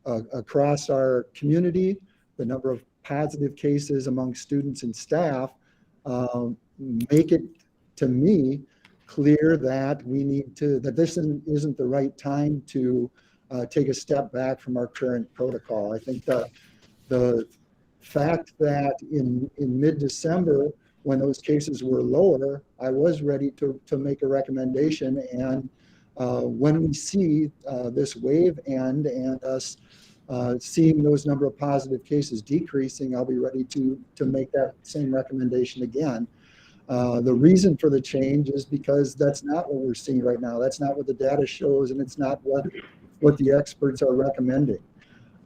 across our community, the number of positive cases among students and staff make it, to me, clear that we need to, that this isn't the right time to take a step back from our current protocol. I think that the fact that in mid-December, when those cases were lower, I was ready to make a recommendation. And when we see this wave end and us seeing those number of positive cases decreasing, I'll be ready to make that same recommendation again. The reason for the change is because that's not what we're seeing right now. That's not what the data shows, and it's not what the experts are recommending.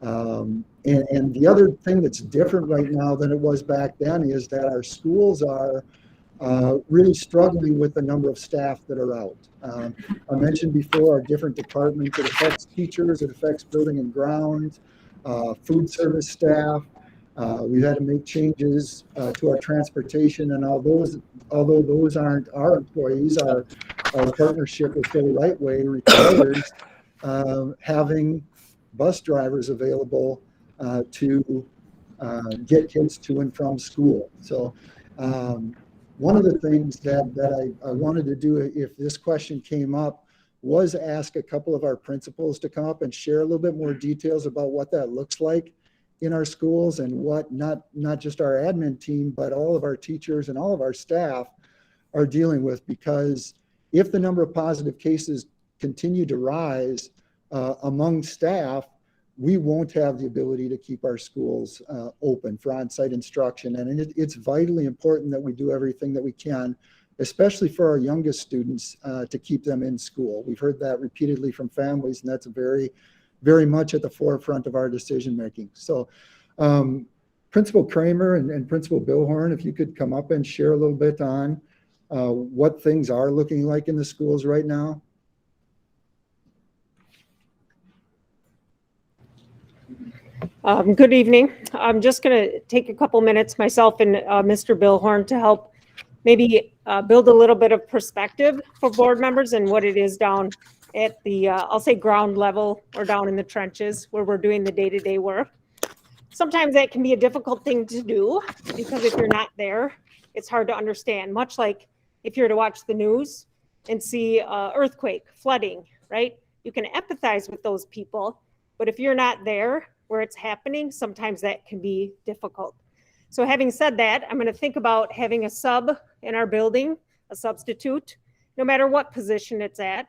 And the other thing that's different right now than it was back then is that our schools are really struggling with the number of staff that are out. I mentioned before our different departments. It affects teachers, it affects building and grounds, food service staff. We've had to make changes to our transportation, and although those aren't our employees, our partnership with Philly Lightway requires having bus drivers available to get kids to and from school. So one of the things that I wanted to do if this question came up was ask a couple of our principals to come up and share a little bit more details about what that looks like in our schools and what not just our admin team, but all of our teachers and all of our staff are dealing with. Because if the number of positive cases continue to rise among staff, we won't have the ability to keep our schools open for on-site instruction. And it's vitally important that we do everything that we can, especially for our youngest students, to keep them in school. We've heard that repeatedly from families, and that's very, very much at the forefront of our decision-making. So Principal Kramer and Principal Billhorn, if you could come up and share a little bit on what things are looking like in the schools right now. Good evening. I'm just going to take a couple minutes, myself and Mr. Billhorn, to help maybe build a little bit of perspective for board members and what it is down at the, I'll say ground level or down in the trenches where we're doing the day-to-day work. Sometimes that can be a difficult thing to do because if you're not there, it's hard to understand. Much like if you're to watch the news and see earthquake, flooding, right? You can empathize with those people, but if you're not there where it's happening, sometimes that can be difficult. So having said that, I'm going to think about having a sub in our building, a substitute, no matter what position it's at.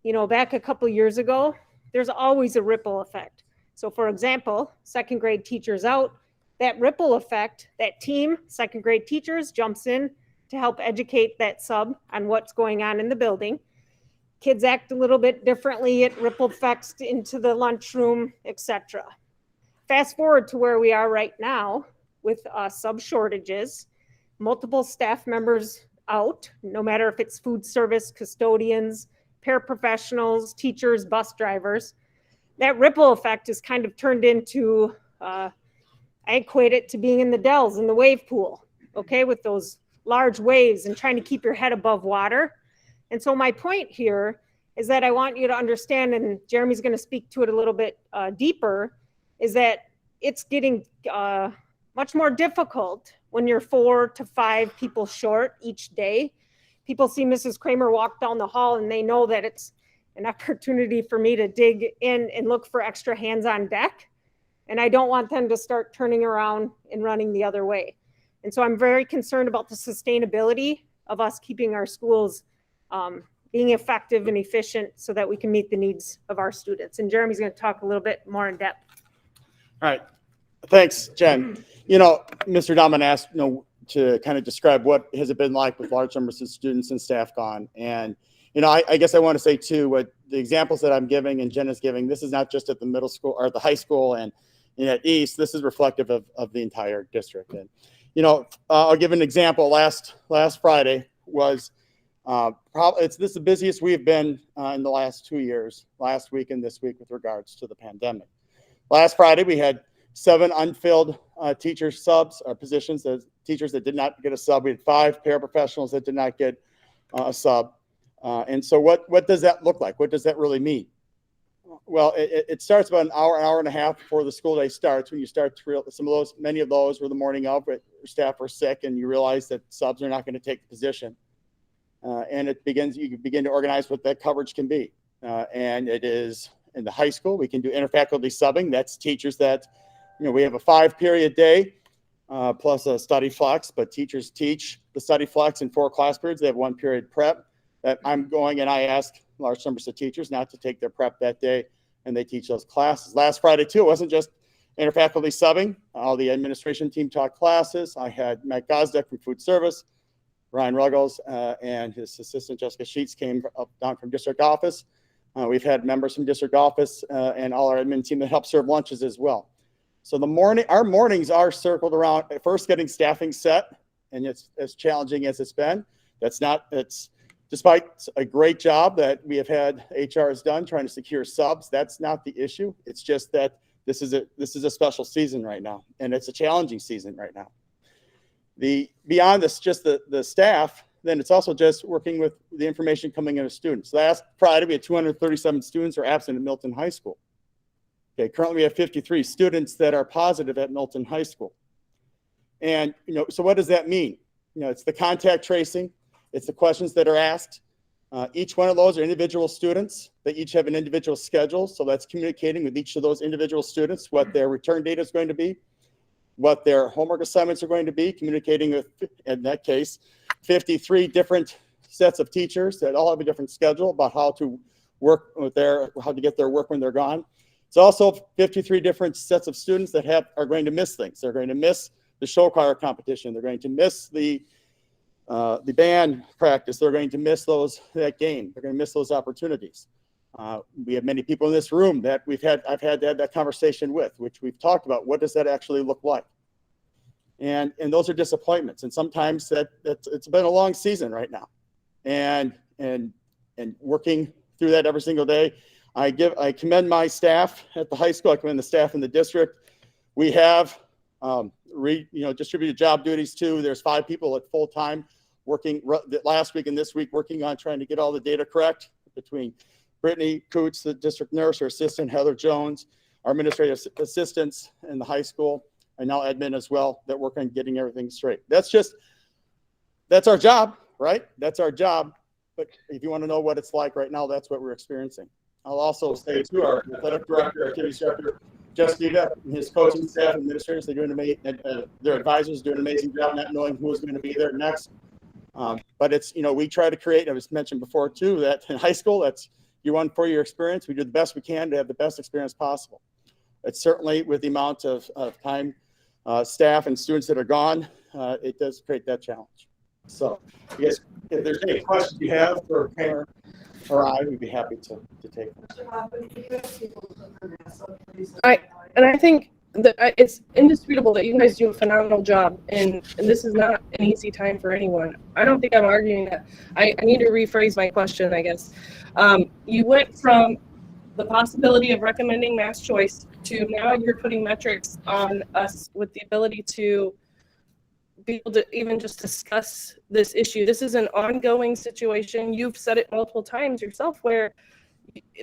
You know, back a couple years ago, there's always a ripple effect. So for example, second grade teachers out, that ripple effect, that team, second grade teachers jumps in to help educate that sub on what's going on in the building. Kids act a little bit differently, it ripple effects into the lunchroom, etc. Fast forward to where we are right now with sub shortages, multiple staff members out, no matter if it's food service, custodians, paraprofessionals, teachers, bus drivers. That ripple effect is kind of turned into, I equate it to being in the Dells in the wave pool, okay, with those large waves and trying to keep your head above water. And so my point here is that I want you to understand, and Jeremy's going to speak to it a little bit deeper, is that it's getting much more difficult when you're 4 to 5 people short each day. People see Mrs. Kramer walk down the hall and they know that it's an opportunity for me to dig in and look for extra hands on deck. And I don't want them to start turning around and running the other way. And so I'm very concerned about the sustainability of us keeping our schools being effective and efficient so that we can meet the needs of our students. And Jeremy's going to talk a little bit more in depth. All right. Thanks, Jen. You know, Mr. Dahman asked, to kind of describe what has it been like with large numbers of students and staff gone. And, I guess I want to say too, what the examples that I'm giving and Jen is giving, this is not just at the middle school or the high school and at East, this is reflective of the entire district. And, I'll give an example. Last Friday was this is the busiest we've been in the last 2 years, last week and this week with regards to the pandemic. Last Friday, we had 7 unfilled teacher subs or positions, teachers that did not get a sub. We had 5 paraprofessionals that did not get a sub. And so what does that look like? What does that really mean? Well, it starts about an hour and a half before the school day starts. When you start to many of those were the morning of, but staff were sick, and you realize that subs are not going to take the position. And you begin to organize what that coverage can be. And it is in the high school, we can do interfaculty subbing. That's teachers that, we have a 5-period day plus a study flex, but teachers teach the study flex in 4 class periods. They have 1 period prep that I'm going, and I ask large numbers of teachers not to take their prep that day, and they teach those classes. Last Friday too, it wasn't just interfaculty subbing. All the administration team taught classes. I had Matt Gosdek from food service, Ryan Ruggles, and his assistant Jessica Sheets came down from district office. We've had members from district office and all our admin team that help serve lunches as well. So our mornings are circled around first getting staffing set, and it's as challenging as it's been. It's despite a great job that we have had HR has done trying to secure subs. That's not the issue. It's just that this is a special season right now, and it's a challenging season right now. Beyond this, just the staff, then it's also just working with the information coming in of students. Last Friday, we had 237 students are absent at Milton High School. Okay, currently we have 53 students that are positive at Milton High School. And, so what does that mean? It's the contact tracing. It's the questions that are asked. Each one of those are individual students. They each have an individual schedule. So that's communicating with each of those individual students what their return date is going to be, what their homework assignments are going to be, communicating with, in that case, 53 different sets of teachers that all have a different schedule about how to work with how to get their work when they're gone. It's also 53 different sets of students that are going to miss things. They're going to miss the show choir competition. They're going to miss the band practice. They're going to miss that game. They're going to miss those opportunities. We have many people in this room that I've had to have that conversation with, which we've talked about. What does that actually look like? And those are disappointments. And sometimes it's been a long season right now, and working through that every single day. I commend my staff at the high school. I commend the staff in the district. We have distributed job duties too. There's 5 people at full time working last week and this week, working on trying to get all the data correct between Brittany Coots, the district nurse, her assistant, Heather Jones, our administrative assistants in the high school, and now admin as well, that work on getting everything straight. That's our job, right? That's our job. But if you want to know what it's like right now, that's what we're experiencing. I'll also say too, our athletic director, activities director, Jessica, and his coaching staff, administrators, their advisors do an amazing job not knowing who is going to be there next. But we try to create, I was mentioned before too, that in high school, that's year 1 4-year experience. We do the best we can to have the best experience possible. It's certainly with the amount of time, staff and students that are gone, it does create that challenge. So I guess if there's any questions you have for Kramer or I, we'd be happy to take them. I think that it's indisputable that you guys do a phenomenal job, and this is not an easy time for anyone. I don't think I'm arguing that. I need to rephrase my question, I guess. You went from the possibility of recommending mass choice to now you're putting metrics on us with the ability to be able to even just discuss this issue. This is an ongoing situation. You've said it multiple times yourself, where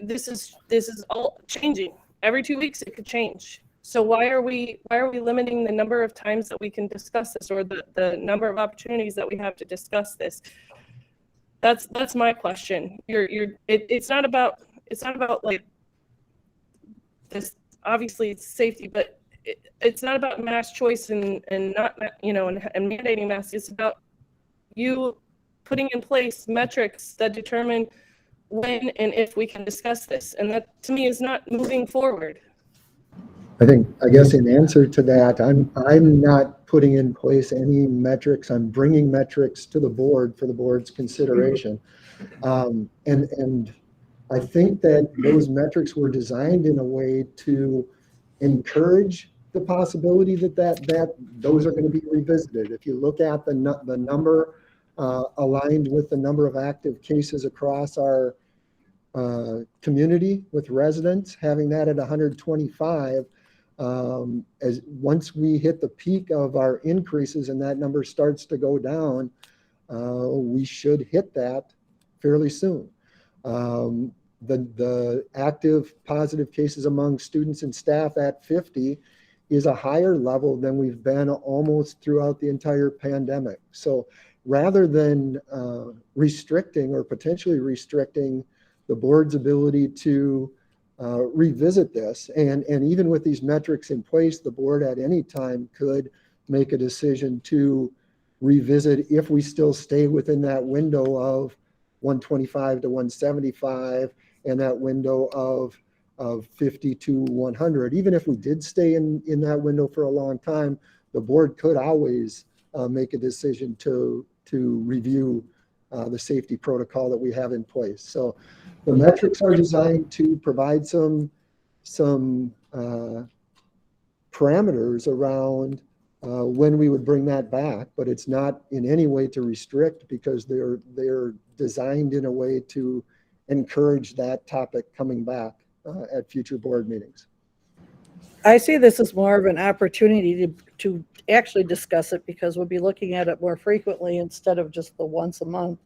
this is all changing. Every 2 weeks it could change. So why are we limiting the number of times that we can discuss this, or the number of opportunities that we have to discuss this? That's my question. It's not about like this. Obviously it's safety, but it's not about mass choice and not, and mandating mass. It's about you putting in place metrics that determine when and if we can discuss this. And that to me is not moving forward. I guess in answer to that, I'm not putting in place any metrics. I'm bringing metrics to the board for the board's consideration. And I think that those metrics were designed in a way to encourage the possibility that those are going to be revisited. If you look at the number aligned with the number of active cases across our community with residents, having that at 125, as once we hit the peak of our increases and that number starts to go down, we should hit that fairly soon. the active positive cases among students and staff at 50 is a higher level than we've been almost throughout the entire pandemic. So rather than restricting or potentially restricting the board's ability to revisit this, and even with these metrics in place, the board at any time could make a decision to revisit if we still stay within that window of 125 to 175 and that window of 50 to 100. Even if we did stay in that window for a long time, the board could always make a decision to review the safety protocol that we have in place. So the metrics are designed to provide some parameters around when we would bring that back, but it's not in any way to restrict, because they're designed in a way to encourage that topic coming back at future board meetings. I see this as more of an opportunity to actually discuss it, because we'll be looking at it more frequently instead of just the once a month.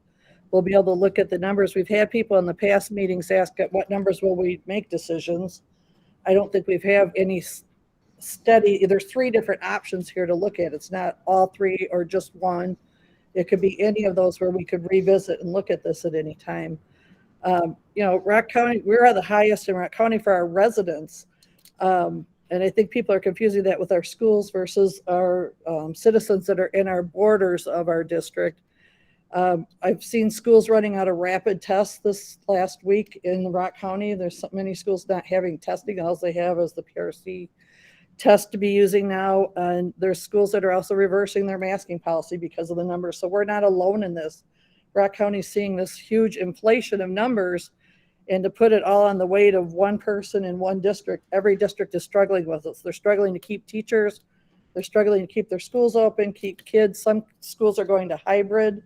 We'll be able to look at the numbers. We've had people in the past meetings ask at what numbers will we make decisions. I don't think we've had any study. There's 3 different options here to look at. It's not all 3 or just one. It could be any of those where we could revisit and look at this at any time. Rock County, we're the highest in Rock County for our residents. And I think people are confusing that with our schools versus our citizens that are in our borders of our district. I've seen schools running out of rapid tests this last week in Rock County. There's so many schools not having testing. All they have is the PRC test to be using now. And there's schools that are also reversing their masking policy because of the numbers. So we're not alone in this. Rock County is seeing this huge inflation of numbers, and to put it all on the weight of one person in one district, every district is struggling with it. So they're struggling to keep teachers. They're struggling to keep their schools open, keep kids. Some schools are going to hybrid.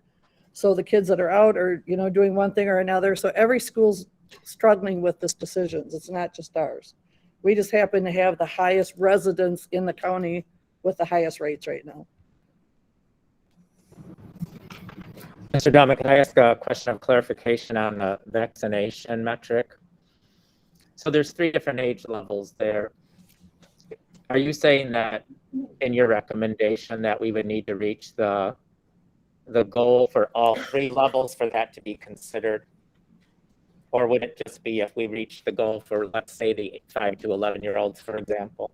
So the kids that are out are, doing one thing or another. So every school's struggling with this decisions. It's not just ours. We just happen to have the highest residents in the county with the highest rates right now. Mr. Dahmer, can I ask a question of clarification on the vaccination metric? So there's 3 different age levels there. Are you saying that in your recommendation that we would need to reach the goal for all 3 levels for that to be considered? Or would it just be if we reach the goal for, let's say, the 5 to 11-year-olds, for example?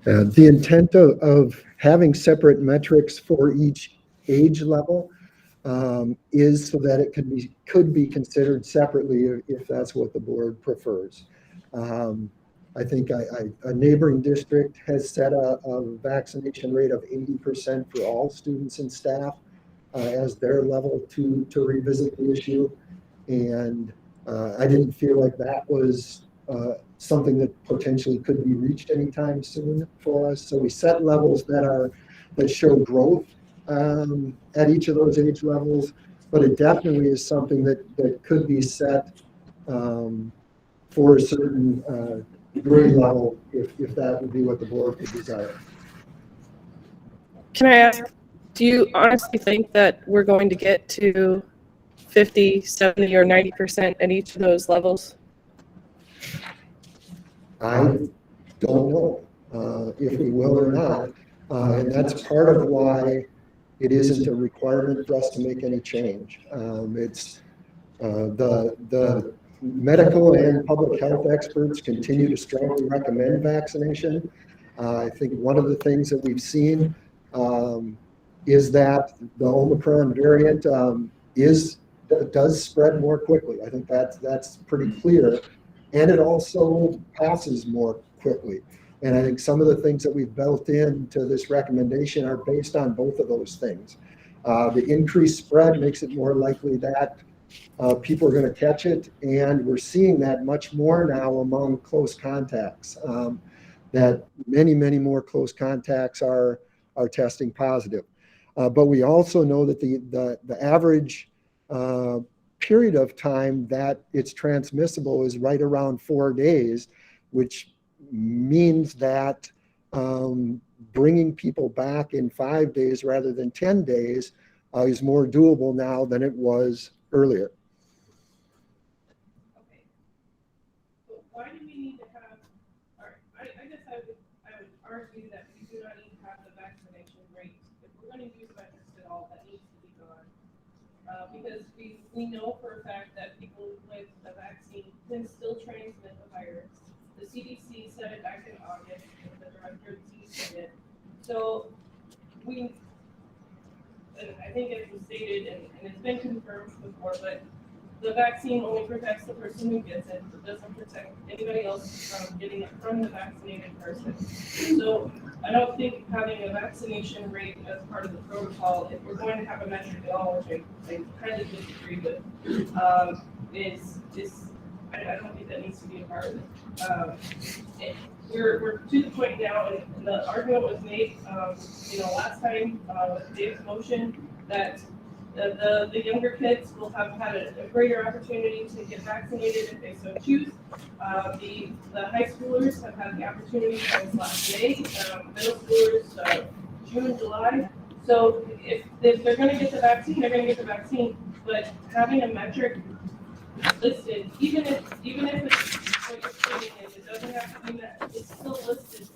The intent of having separate metrics for each age level is so that it could be considered separately if that's what the board prefers. I think a neighboring district has set a vaccination rate of 80% for all students and staff as their level to revisit the issue. And I didn't feel like that was something that potentially could be reached anytime soon for us. So we set levels that show growth at each of those age levels, but it definitely is something that could be set for a certain grade level if that would be what the board could desire. Can I ask, do you honestly think that we're going to get to 50, 70, or 90% at each of those levels? I don't know if we will or not. And that's part of why it isn't a requirement for us to make any change. It's the medical and public health experts continue to strongly recommend vaccination. I think one of the things that we've seen is that the Omicron variant does spread more quickly. I think that's pretty clear. And it also passes more quickly. And I think some of the things that we've built into this recommendation are based on both of those things. The increased spread makes it more likely that people are going to catch it. And we're seeing that much more now among close contacts, that many, many more close contacts are testing positive. But we also know that the average period of time that it's transmissible is right around 4 days, which means that bringing people back in 5 days rather than 10 days is more doable now than it was earlier. because we know for a fact that people with the vaccine can still transmit the virus. The CDC said it back in August, and the director of the CDC did. So and I think it was stated, and it's been confirmed before, but the vaccine only protects the person who gets it. It doesn't protect anybody else from getting it from the vaccinated person. So I don't think having a vaccination rate as part of the protocol, if we're going to have a metric at all, which I kind of disagree with, I don't think that needs to be a part of it. We're to the point now, and the argument was made, last time, with Dave's motion, that the younger kids will have had a greater opportunity to get vaccinated if they so choose. The high schoolers have had the opportunity since last May, middle schoolers, June, July. So if they're going to get the vaccine, they're going to get the vaccine. But having a metric listed, even if it's what you're stating is, it doesn't have to be that, it's still listed.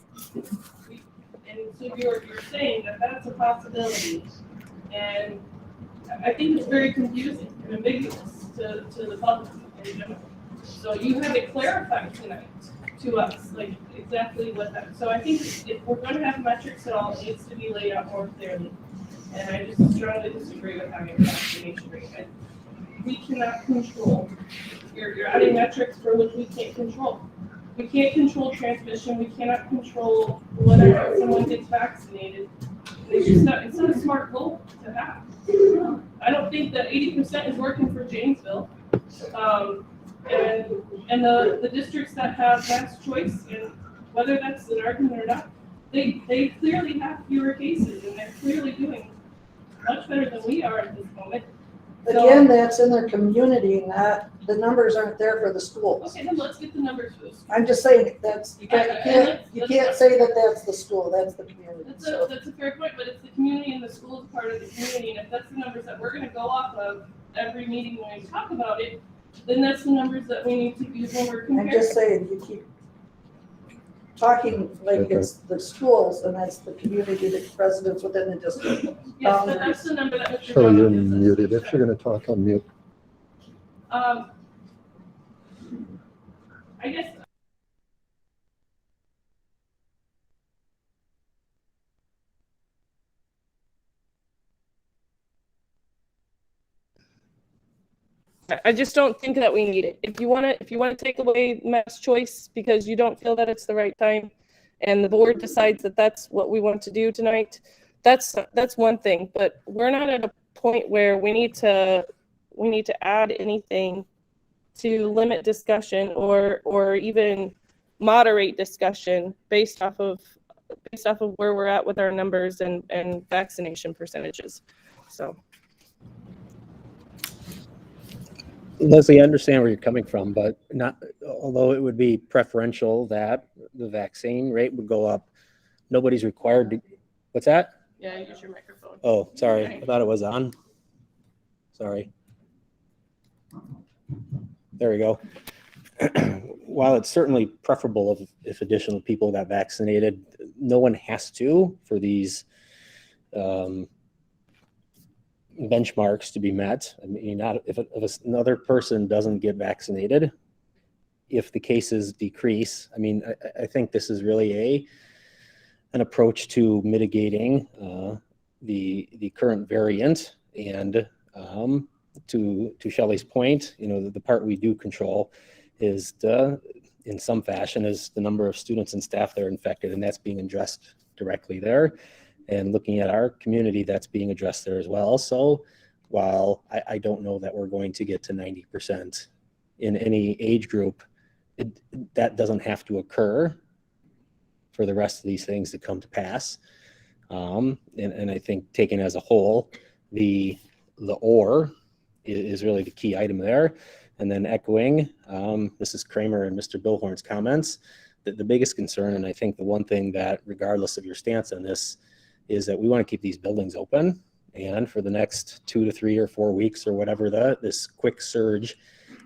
And so you're saying that that's a possibility, and I think it's very confusing and ambiguous to the public in general. So you have it clarified tonight to us, like exactly what that. So I think if we're going to have metrics at all, it needs to be laid out more clearly. And I just strongly disagree with having a vaccination rate. We cannot control. You're adding metrics for which we can't control. We can't control transmission. We cannot control whether someone gets vaccinated. It's not a smart goal to have. I don't think that 80% is working for Janesville. And the districts that have mass choice, and whether that's an argument or not, they clearly have fewer cases, and they're clearly doing much better than we are at this moment. Again, that's in their community, not, the numbers aren't there for the schools. Okay, then let's get the numbers for the schools. I'm just saying, that's, you can't say that that's the school, that's the community. That's a fair point, but it's the community, and the school is part of the community, and if that's the numbers that we're gonna go off of every meeting when we talk about it, then that's the numbers that we need to use when we're comparing. I'm just saying, you keep talking like it's the schools, and that's the community, the residents within the district. Yes, but that's the number that Mr. Shirley, you're Brown gives us. muted. If you're going to talk on mute. I guess. I just don't think that we need it. If you want to take away mass choice because you don't feel that it's the right time, and the board decides that that's what we want to do tonight, that's one thing. But we're not at a point where we need to add anything to limit discussion or even moderate discussion based off of where we're at with our numbers and vaccination percentages. So. Leslie, I understand where you're coming from, but although it would be preferential that the vaccine rate would go up, nobody's required to. What's that? Yeah, use your microphone. Oh, sorry. I thought it was on. Sorry. There we go. While it's certainly preferable if additional people got vaccinated, no one has to for these benchmarks to be met. I mean, if another person doesn't get vaccinated, if the cases decrease, I mean, I think this is really an approach to mitigating the current variant. And to Shelley's point, the part we do control is in some fashion is the number of students and staff that are infected, and that's being addressed directly there. And looking at our community, that's being addressed there as well. So while I don't know that we're going to get to 90% in any age group, that doesn't have to occur for the rest of these things to come to pass. And I think taken as a whole, the or is really the key item there. And then echoing Mrs. Kramer and Mr. Billhorn's comments, that the biggest concern, and I think the one thing that regardless of your stance on this, is that we want to keep these buildings open, and for the next 2 to 3 or 4 weeks or whatever, this quick surge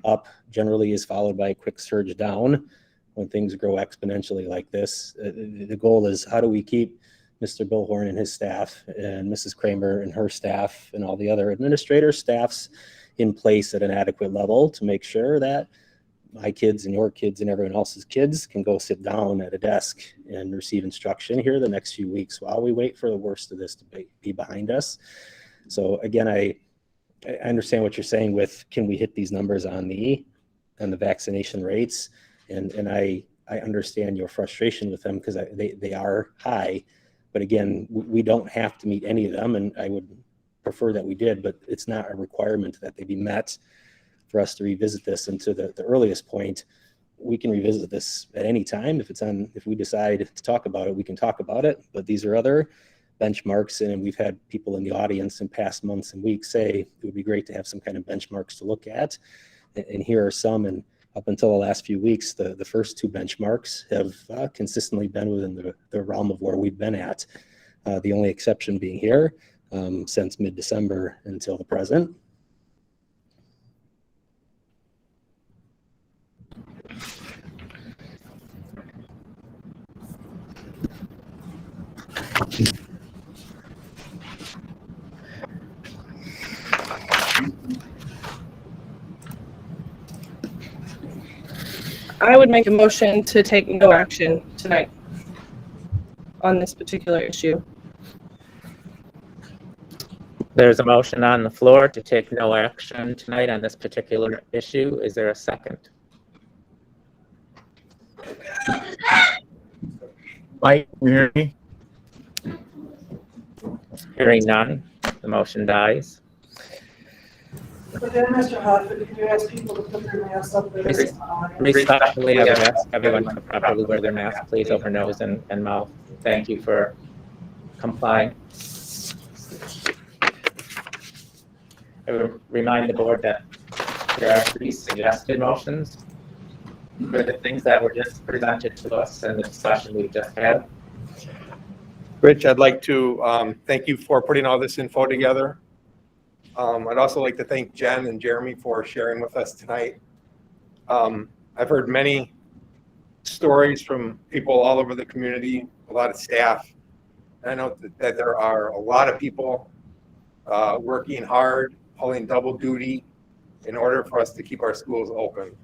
up generally is followed by a quick surge down when things grow exponentially like this. The goal is, how do we keep Mr. Billhorn and his staff and Mrs. Kramer and her staff and all the other administrator staffs in place at an adequate level to make sure that my kids and your kids and everyone else's kids can go sit down at a desk and receive instruction here the next few weeks while we wait for the worst of this to be behind us. So again, I understand what you're saying with, can we hit these numbers on the vaccination rates? And I understand your frustration with them because they are high. But again, we don't have to meet any of them, and I would prefer that we did, but it's not a requirement that they be met for us to revisit this. And to the earliest point, we can revisit this at any time. If we decide to talk about it, we can talk about it. But these are other benchmarks, and we've had people in the audience in past months and weeks say it would be great to have some kind of benchmarks to look at. And here are some, and up until the last few weeks, the first two benchmarks have consistently been within the realm of where we've been at. The only exception being here since mid-December until the present. I would make a motion to take no action tonight on this particular issue. There's a motion on the floor to take no action tonight on this particular issue. Is there a second? Mike, you hear me? Hearing none, the motion dies. But then, Mr. Hoffman, could you ask people to put their masks up there? Respectfully, I would ask everyone to properly wear their mask, please, over nose and mouth. Thank you for complying. I would remind the board that there are 3 suggested motions for the things that were just presented to us in the discussion we've just had. Rich, I'd like to thank you for putting all this info together. I'd also like to thank Jen and Jeremy for sharing with us tonight. I've heard many stories from people all over the community, a lot of staff. And I know that there are a lot of people working hard, pulling double duty in order for us to keep our schools open,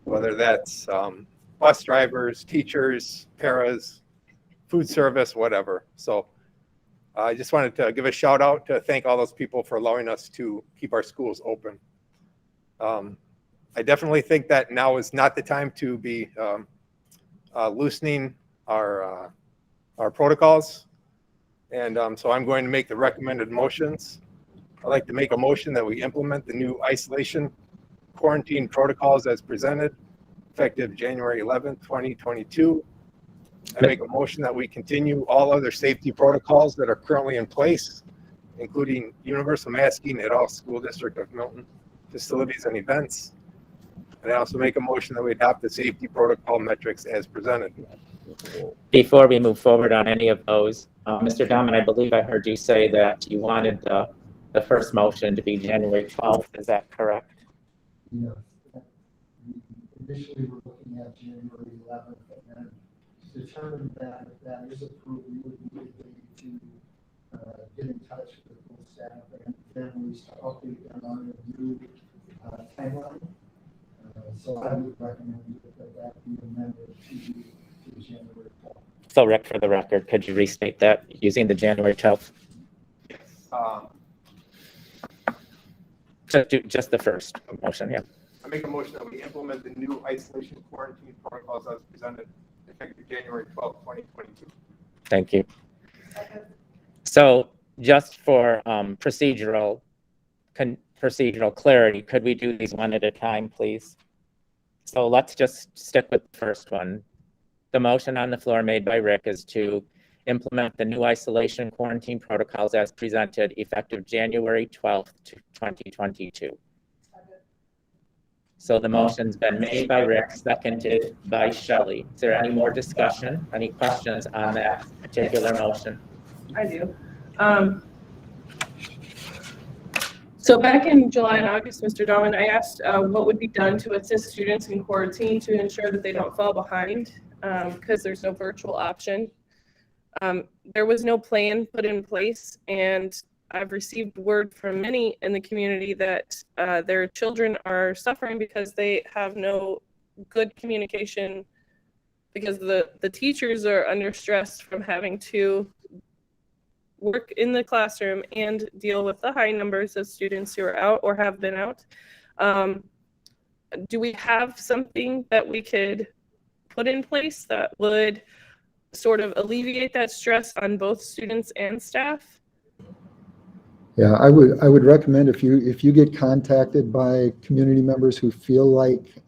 whether that's bus drivers, teachers, paras, food service, whatever. So I just wanted to give a shout out to thank all those people for allowing us to keep our schools open. I definitely think that now is not the time to be loosening our protocols. And so I'm going to make the recommended motions. I'd like to make a motion that we implement the new isolation quarantine protocols as presented, effective January 11th, 2022. I make a motion that we continue all other safety protocols that are currently in place, including universal masking at all school district of Milton facilities and events. And I also make a motion that we adopt the safety protocol metrics as presented. Before we move forward on any of those, Mr. Dahman, I believe I heard you say that you wanted the first motion to be January 12th. Is that correct? Yes. Initially, we're looking at January 11th, and then determined that if that is approved, we would need to get in touch with the staff and families to update them on the new timeline. So I would recommend that be amended to January 12th. So Rick, for the record, could you restate that using the January 12th? Just the first motion, yeah. I make a motion that we implement the new isolation quarantine protocols as presented, effective January 12th, 2022. Thank you. So just for procedural clarity, could we do these one at a time, please? So let's just stick with the first one. The motion on the floor made by Rick is to implement the new isolation quarantine protocols as presented, effective January 12th, 2022. So the motion's been made by Rick, seconded by Shelley. Is there any more discussion? Any questions on that particular motion? I do. So back in July and August, Mr. Dahman, I asked what would be done to assist students in quarantine to ensure that they don't fall behind because there's no virtual option. There was no plan put in place, and I've received word from many in the community that their children are suffering because they have no good communication, because the teachers are under stress from having to work in the classroom and deal with the high numbers of students who are out or have been out. Do we have something that we could put in place that would sort of alleviate that stress on both students and staff? Yeah, I would recommend if you get contacted by community members who feel like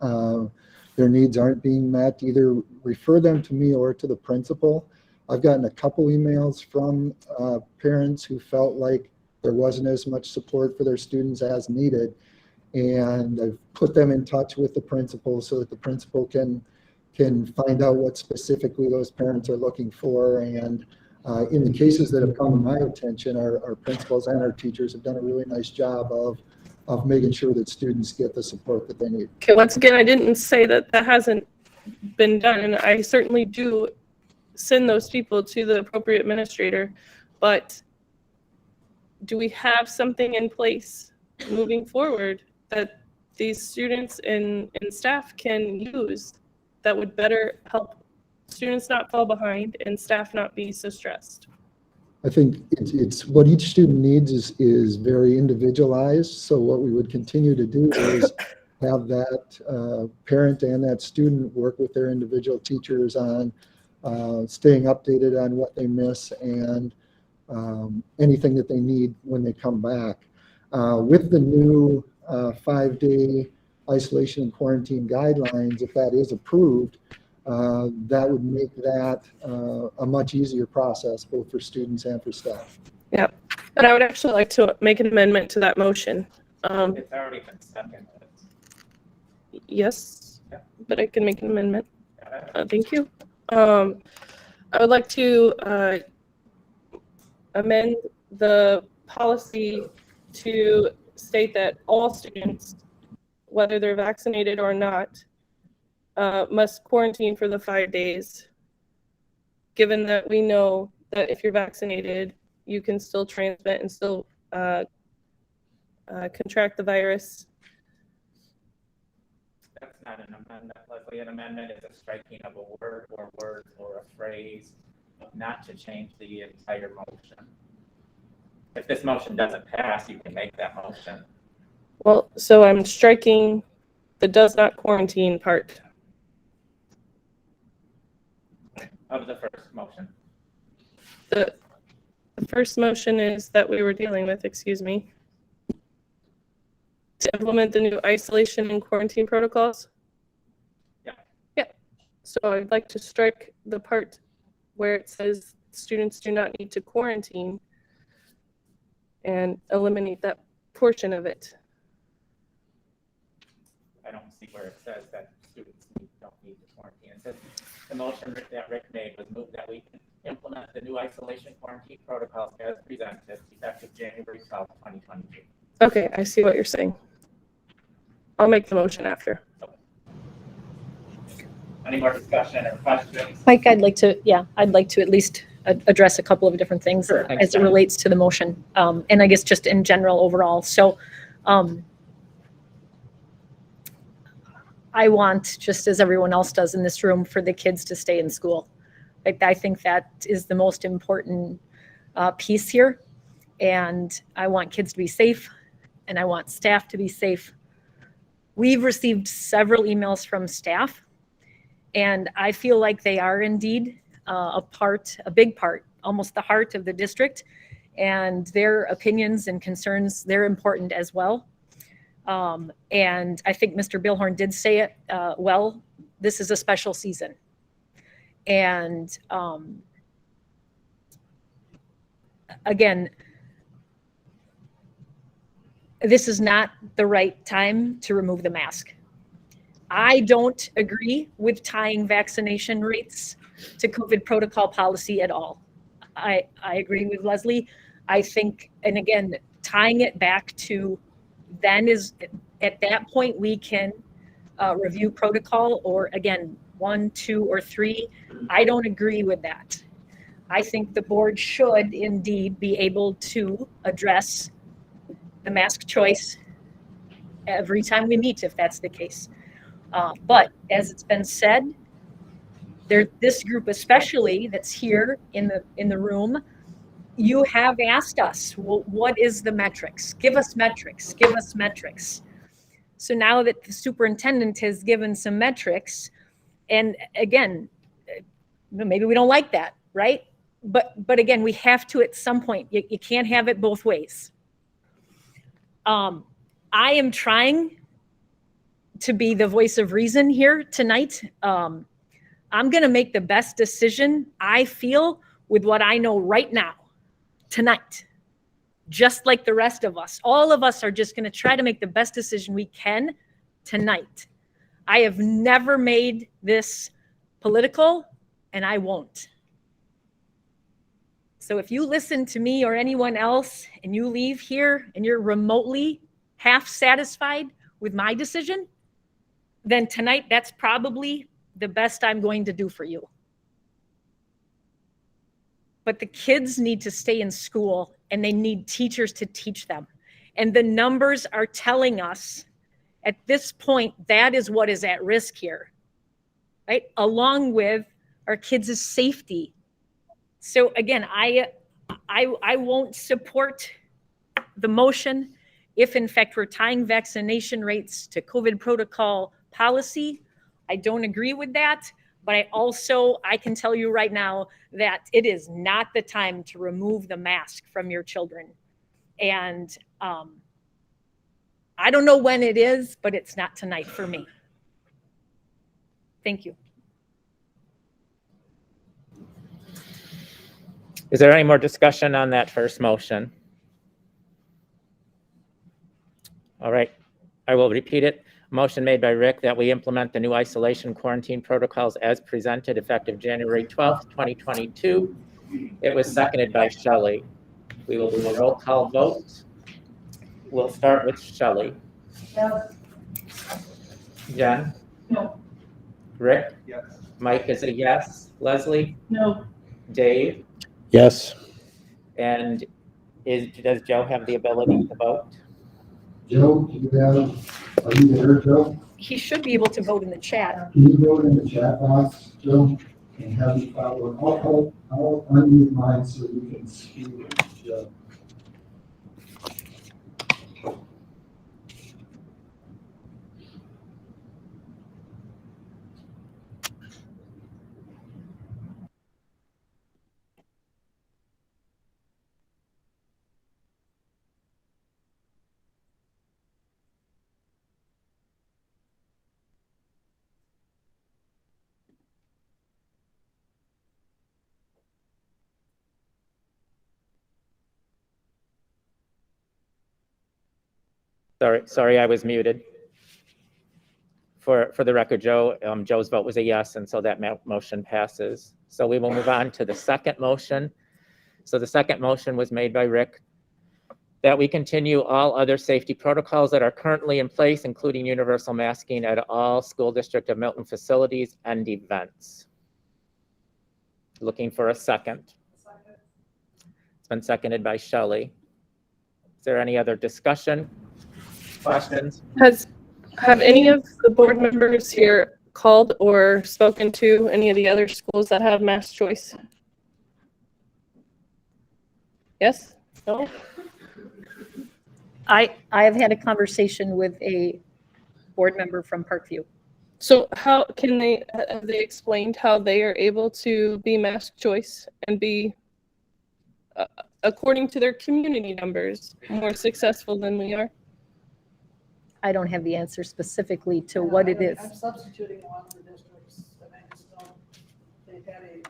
their needs aren't being met, either refer them to me or to the principal. I've gotten a couple emails from parents who felt like there wasn't as much support for their students as needed, and I've put them in touch with the principal so that the principal can find out what specifically those parents are looking for. And in the cases that have come to my attention, our principals and our teachers have done a really nice job of making sure that students get the support that they need. Okay, once again, I didn't say that that hasn't been done, and I certainly do send those people to the appropriate administrator, but do we have something in place moving forward that these students and staff can use that would better help students not fall behind and staff not be so stressed? I think it's what each student needs is very individualized. So what we would continue to do is have that parent and that student work with their individual teachers on staying updated on what they miss and anything that they need when they come back. With the new 5-day isolation and quarantine guidelines, if that is approved, that would make that a much easier process, both for students and for staff. Yeah, but I would actually like to make an amendment to that motion. It's already been seconded. Yes, but I can make an amendment. Thank you. I would like to amend the policy to state that all students, whether they're vaccinated or not, must quarantine for the 5 days, given that we know that if you're vaccinated, you can still transmit and still contract the virus. That's not an amendment, Leslie. An amendment is a striking of a word or words or a phrase, not to change the entire motion. If this motion doesn't pass, you can make that motion. Well, so I'm striking the does not quarantine part of the first motion. The first motion is that we were dealing with, excuse me, to implement the new isolation and quarantine protocols. Yeah. So I'd like to strike the part where it says students do not need to quarantine and eliminate that portion of it. I don't see where it says that students don't need to quarantine. It says the motion that Rick made was moved that we can implement the new isolation quarantine protocols as presented effective January 12th, 2022. Okay, I see what you're saying. I'll make the motion after. Any more discussion or questions? Mike, I'd like to at least address a couple of different things Sure, as it relates to the motion, and I guess just in general overall. So I want, just as everyone else does in this room, for the kids to stay in school. Like, I think that is the most important piece here, and I want kids to be safe, and I want staff to be safe. We've received several emails from staff, and I feel like they are indeed a big part, almost the heart of the district, and their opinions and concerns, they're important as well. And I think Mr. Billhorn did say it well, this is a special season. And again, this is not the right time to remove the mask. I don't agree with tying vaccination rates to COVID protocol policy at all. I agree with Leslie. I think, and again, tying it back to then is, at that point, we can review protocol, or again, 1, 2, or 3. I don't agree with that. I think the board should indeed be able to address the mask choice every time we meet, if that's the case. But as it's been said, this group especially that's here in the room, you have asked us, well, what is the metrics? Give us metrics, give us metrics. So now that the superintendent has given some metrics, and again, maybe we don't like that, right? But again, we have to at some point. You can't have it both ways. I am trying to be the voice of reason here tonight. I'm going to make the best decision I feel with what I know right now, tonight, just like the rest of us. All of us are just going to try to make the best decision we can tonight. I have never made this political, and I won't. So if you listen to me or anyone else and you leave here and you're remotely half satisfied with my decision, then tonight that's probably the best I'm going to do for you. But the kids need to stay in school and they need teachers to teach them. And the numbers are telling us at this point, that is what is at risk here, right? Along with our kids' safety. So again, I won't support the motion if in fact we're tying vaccination rates to COVID protocol policy. I don't agree with that, but I can tell you right now that it is not the time to remove the mask from your children. And I don't know when it is, but it's not tonight for me. Thank you. Is there any more discussion on that first motion? All right, I will repeat it. Motion made by Rick that we implement the new isolation quarantine protocols as presented effective January 12th, 2022. It was seconded by Shelley. We will do a roll call vote. We'll start with Shelley. Yes. Jen? No. Rick? Yes. Mike is a yes. Leslie? No. Dave? Yes. And does Joe have the ability to vote? Joe, are you there, Joe? He should be able to vote in the chat. Can you vote in the chat box, Joe? And have you follow? I'll unmute mine so you can speak, Joe. Sorry, I was muted. For the record, Joe's vote was a yes, and so that motion passes. So we will move on to the second motion. So the second motion was made by Rick that we continue all other safety protocols that are currently in place, including universal masking at all school district of Milton facilities and events. Looking for a second. It's been seconded by Shelley. Is there any other discussion? Questions? Have any of the board members here called or spoken to any of the other schools that have mass choice? Yes? No? I have had a conversation with a board member from Parkview. So how can have they explained how they are able to be mass choice and be, according to their community numbers, more successful than we are? I don't have the answer specifically to what it is. I'm substituting one of the districts, and I just don't, they've had a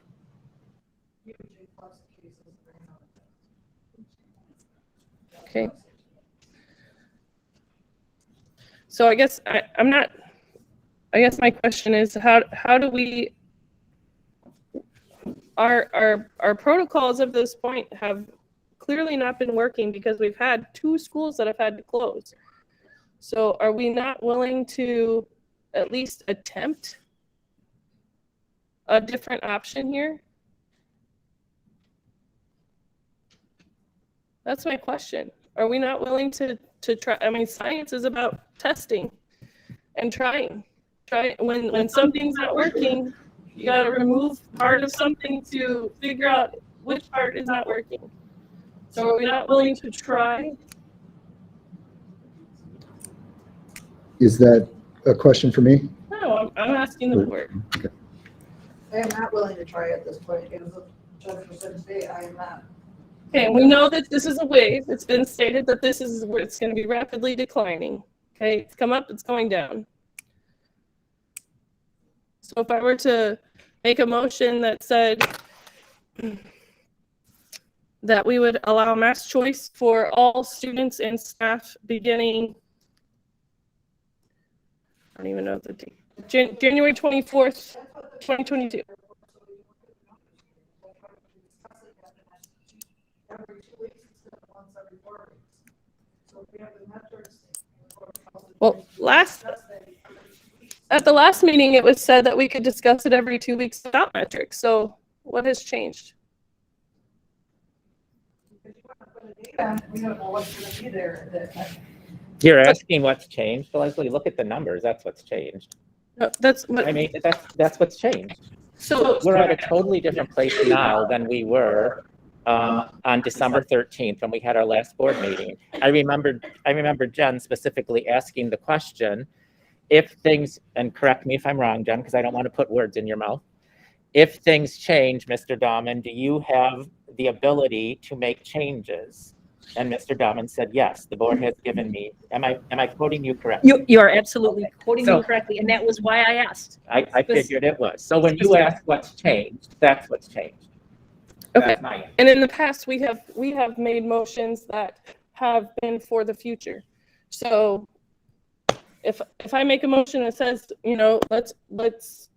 huge influx of cases. Okay. So I guess I guess my question is how do we, our protocols at this point have clearly not been working because we've had 2 schools that have had to close. So are we not willing to at least attempt a different option here? That's my question. Are we not willing to try? I mean, science is about testing and trying. When something's not working, you got to remove part of something to figure out which part is not working. So are we not willing to try? Is that a question for me? No, I'm asking the board. Okay. I am not willing to try at this point. As Jennifer said today, I am not. Okay, we know that this is a wave. It's been stated that this is where it's going to be rapidly declining. Okay, it's come up, it's going down. So if I were to make a motion that said that we would allow mass choice for all students and staff beginning, I don't even know the date, January 24th, 2022. Well, at the last meeting, it was said that we could discuss it every 2 weeks without metrics. So what has changed? We don't know what's going to be there. You're asking what's changed, Leslie. Look at the numbers. That's what's changed. No, that's what I mean, that's what's changed. So We're at a totally different place now than we were on December 13th when we had our last board meeting. I remember Jen specifically asking the question, if things, and correct me if I'm wrong, Jen, because I don't want to put words in your mouth. If things change, Mr. Dahman, do you have the ability to make changes? And Mr. Dahman said, yes, the board has given me. Am I quoting you correctly? You are absolutely quoting So- me correctly, and that was why I asked. I figured it was. So when you ask what's changed, that's what's changed. Okay. That's my answer. And in the past, we have made motions that have been for the future. So if I make a motion that says, let's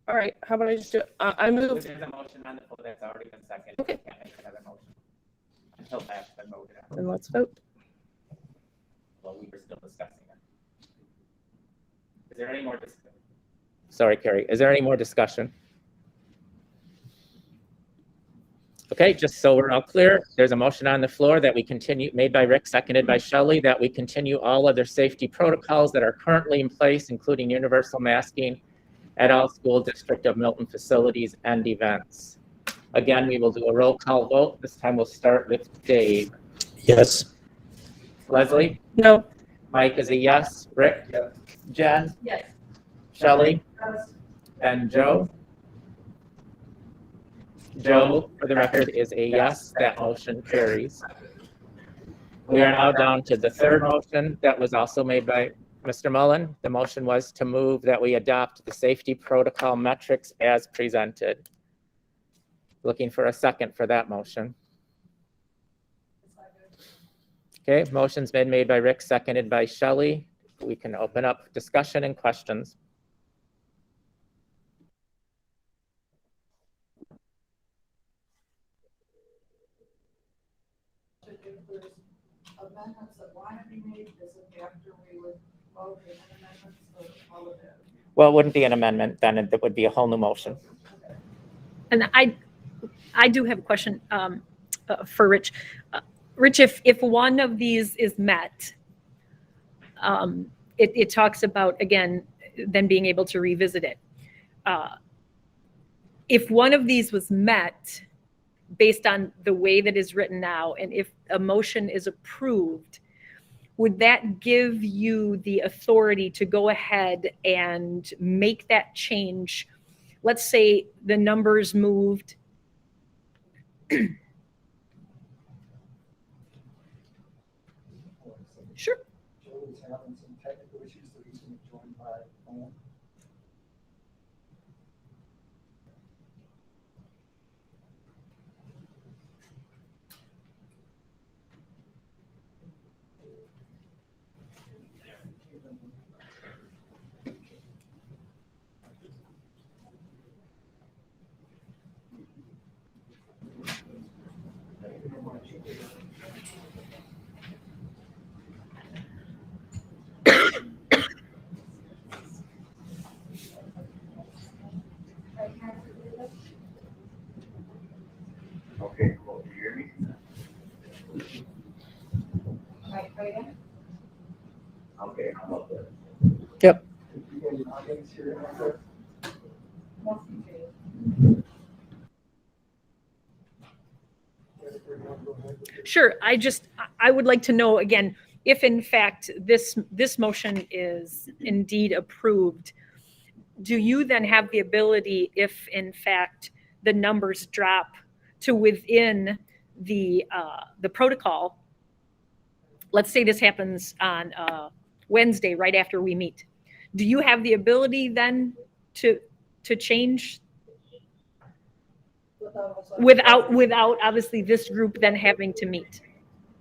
all right, how about I just do it? I move. There's a motion on the floor that's already been seconded. Okay. You can't make another motion until that's been voted on. Then let's vote. Well, we were still discussing it. Is there any more discussion? Sorry, Carrie. Is there any more discussion? Okay, just so we're all clear, there's a motion on the floor that we continue, made by Rick, seconded by Shelley, that we continue all other safety protocols that are currently in place, including universal masking at all school district of Milton facilities and events. Again, we will do a roll call vote. This time we'll start with Dave. Yes. Leslie? No. Mike is a yes. Rick? Yes. Jen? Yes. Shelley? And Joe? Joe, for the record, is a yes. That motion carries. We are now down to the third motion that was also made by Mr. Mullen. The motion was to move that we adopt the safety protocol metrics as presented. Looking for a second for that motion. Okay, motion's been made by Rick, seconded by Shelley. We can open up discussion and questions. Amendments that want to be made, is it after we would vote the amendments or all of it? Well, it wouldn't be an amendment, then it would be a whole new motion. And I do have a question for Rich. Rich, if one of these is met, it talks about, again, then being able to revisit it. If one of these was met based on the way that is written now, and if a motion is approved, would that give you the authority to go ahead and make that change? Let's say the numbers moved. Sure. Joe's having some technical issues, so he's going to join by phone. Okay, well, do you Okay, I'm up there. Yep. Sure, I would like to know again, if in fact this motion is indeed approved, do you then have the ability, if in fact the numbers drop to within the protocol, let's say this happens on Wednesday, right after we meet, do you have the ability then to change without obviously this group then having to meet?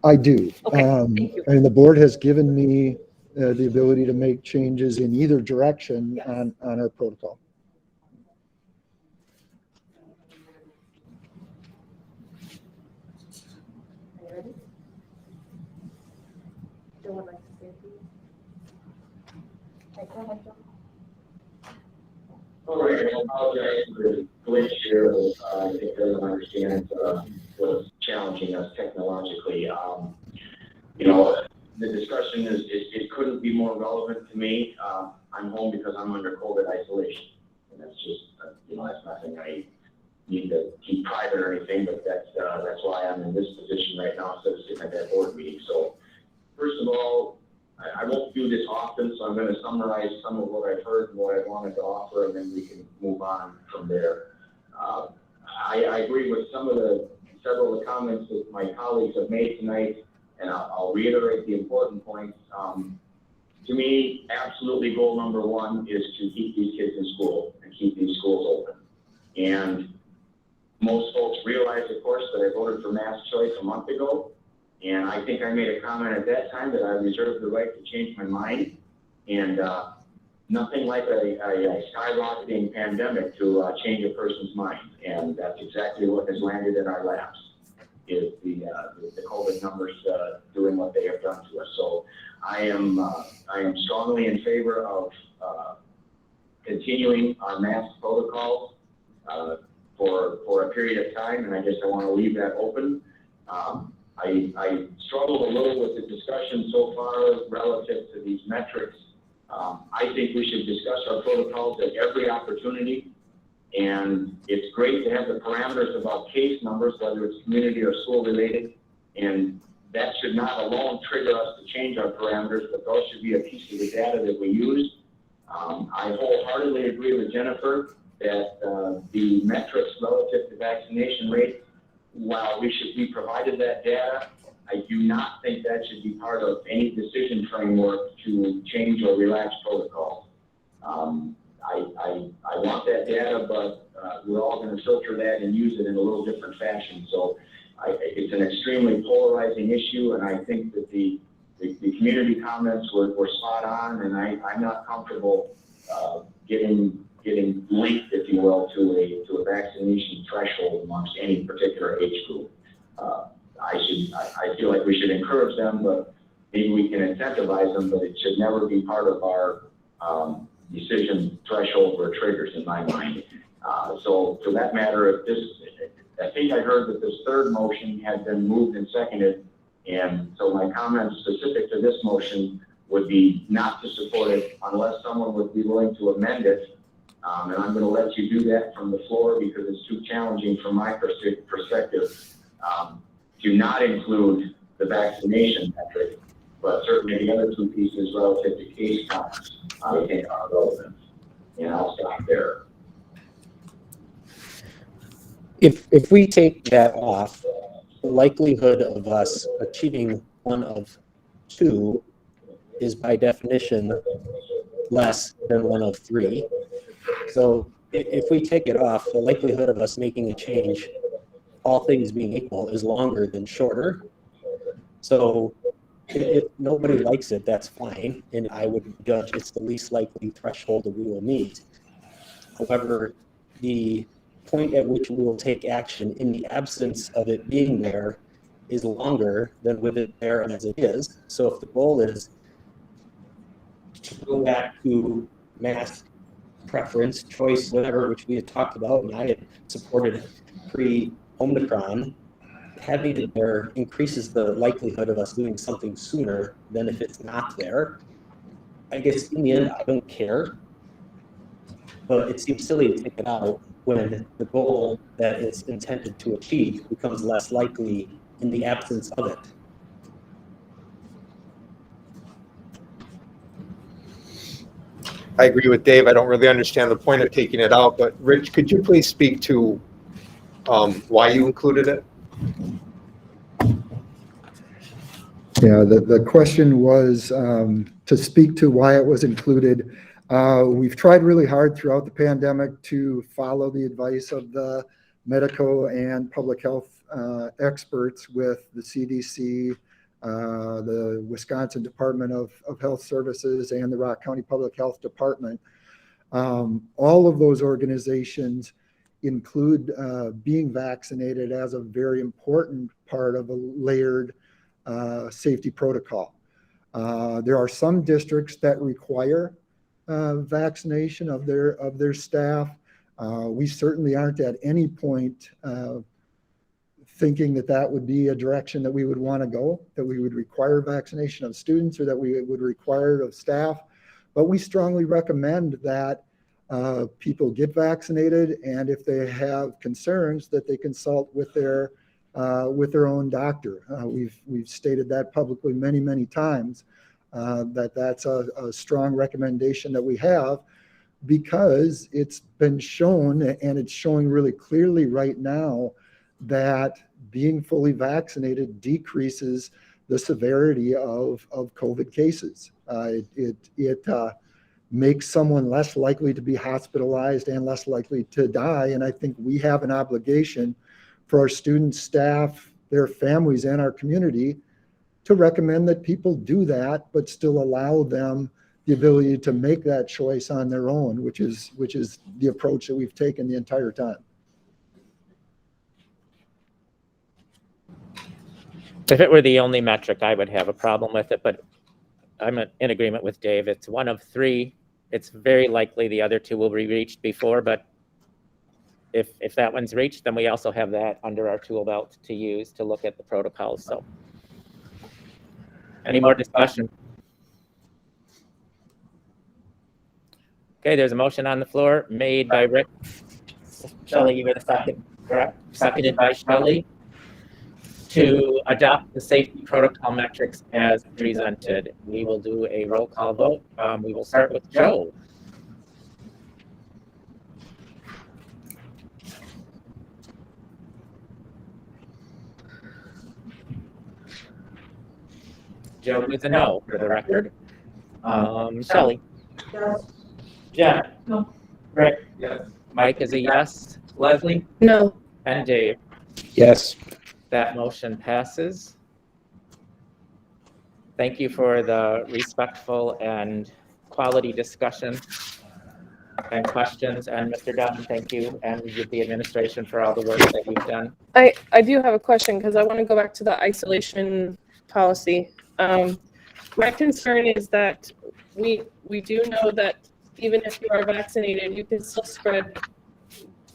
I do. Okay, thank you. And the board has given me the ability to make changes in either direction on our protocol. All right, I apologize for the glitch here. I think everyone understands what's challenging us technologically. You know, the discussion it couldn't be more relevant to me. I'm home because I'm under COVID isolation, and that's just you know, that's nothing I need to keep private or anything, but that's why I'm in this position right now instead of sitting at that board meeting. So first of all, I won't do this often, so I'm going to summarize some of what I've heard and what I wanted to offer, and then we can move on from there. I agree with several of the comments that my colleagues have made tonight, and I'll reiterate the important points. To me, absolutely goal number one is to keep these kids in school and keep these schools open. And most folks realize, of course, that I voted for mass choice a month ago. And I think I made a comment at that time that I reserved the right to change my mind. And nothing like a skyrocketing pandemic to change a person's mind. And that's exactly what has landed in our laps, is the COVID numbers doing what they have done to us. So I am strongly in favor of continuing our mask protocols for a period of time. And I want to leave that open. I struggled a little with the discussion so far relative to these metrics. I think we should discuss our protocols at every opportunity. And it's great to have the parameters about case numbers, whether it's community or school related. And that should not alone trigger us to change our parameters, but those should be a piece of the data that we use. I wholeheartedly agree with Jennifer that the metrics relative to vaccination rates, while we should be provided that data, I do not think that should be part of any decision framework to change or relax protocols. I want that data, but we're all going to filter that and use it in a little different fashion. So it's an extremely polarizing issue, and I think that the community comments were spot on, and I'm not comfortable getting linked, if you will, to a vaccination threshold amongst any particular age group. I feel like we should encourage them, but maybe we can incentivize them, but it should never be part of our decision threshold or triggers in my mind. So for that matter, I think I heard that this third motion had been moved and seconded, and so my comments specific to this motion would be not to support it unless someone would be willing to amend it. And I'm going to let you do that from the floor because it's too challenging from my perspective to not include the vaccination metric, but certainly the other two pieces relative to case counts I think are relevant. And I'll stop there. If we take that off, the likelihood of us achieving one of two is by definition less than one of three. So if we take it off, the likelihood of us making a change, all things being equal, is longer than shorter. So if nobody likes it, that's fine. And I would judge it's the least likely threshold that we will meet. However, the point at which we will take action in the absence of it being there is longer than with it there as it is. So if the goal is to go back to mask preference, choice, whatever, which we had talked about, and I had supported pre-Omicron, having it there increases the likelihood of us doing something sooner than if it's not there. I guess in the end, I don't care, but it seems silly to take it out when the goal that it's intended to achieve becomes less likely in the absence of it. I agree with Dave. I don't really understand the point of taking it out, but Rich, could you please speak to why you included it? Yeah, the question was to speak to why it was included. We've tried really hard throughout the pandemic to follow the advice of the medical and public health experts with the CDC, the Wisconsin Department of Health Services, and the Rock County Public Health Department. All of those organizations include being vaccinated as a very important part of a layered safety protocol. There are some districts that require vaccination of their staff. We certainly aren't at any point thinking that would be a direction that we would want to go, that we would require vaccination of students or that we would require of staff. But we strongly recommend that people get vaccinated, and if they have concerns, that they consult with their own doctor. We've stated that publicly many times, that's a strong recommendation that we have, because it's been shown, and it's showing really clearly right now, that being fully vaccinated decreases the severity of COVID cases. It makes someone less likely to be hospitalized and less likely to die. And I think we have an obligation for our students, staff, their families, and our community to recommend that people do that, but still allow them the ability to make that choice on their own, which is the approach that we've taken the entire time. If it were the only metric, I would have a problem with it, but I'm in agreement with Dave. It's one of three. It's very likely the other two will be reached before, but if that one's reached, then we also have that under our tool belt to use to look at the protocols. So any more discussion? Okay, there's a motion on the floor made by Rick. Shelley, you were the second, correct? Seconded by Shelley, to adopt the safety protocol metrics as presented. We will do a roll call vote. We will start with Joe. Joe is a no for the record. Shelley? Yes. Jen? No. Rick? Yes. Mike is a yes. Leslie? No. And Dave? Yes. That motion passes. Thank you for the respectful and quality discussion and questions. And Mr. Dunn, thank you, and the administration for all the work that you've done. I do have a question, because I want to go back to the isolation policy. My concern is that we do know that even if you are vaccinated, you can still spread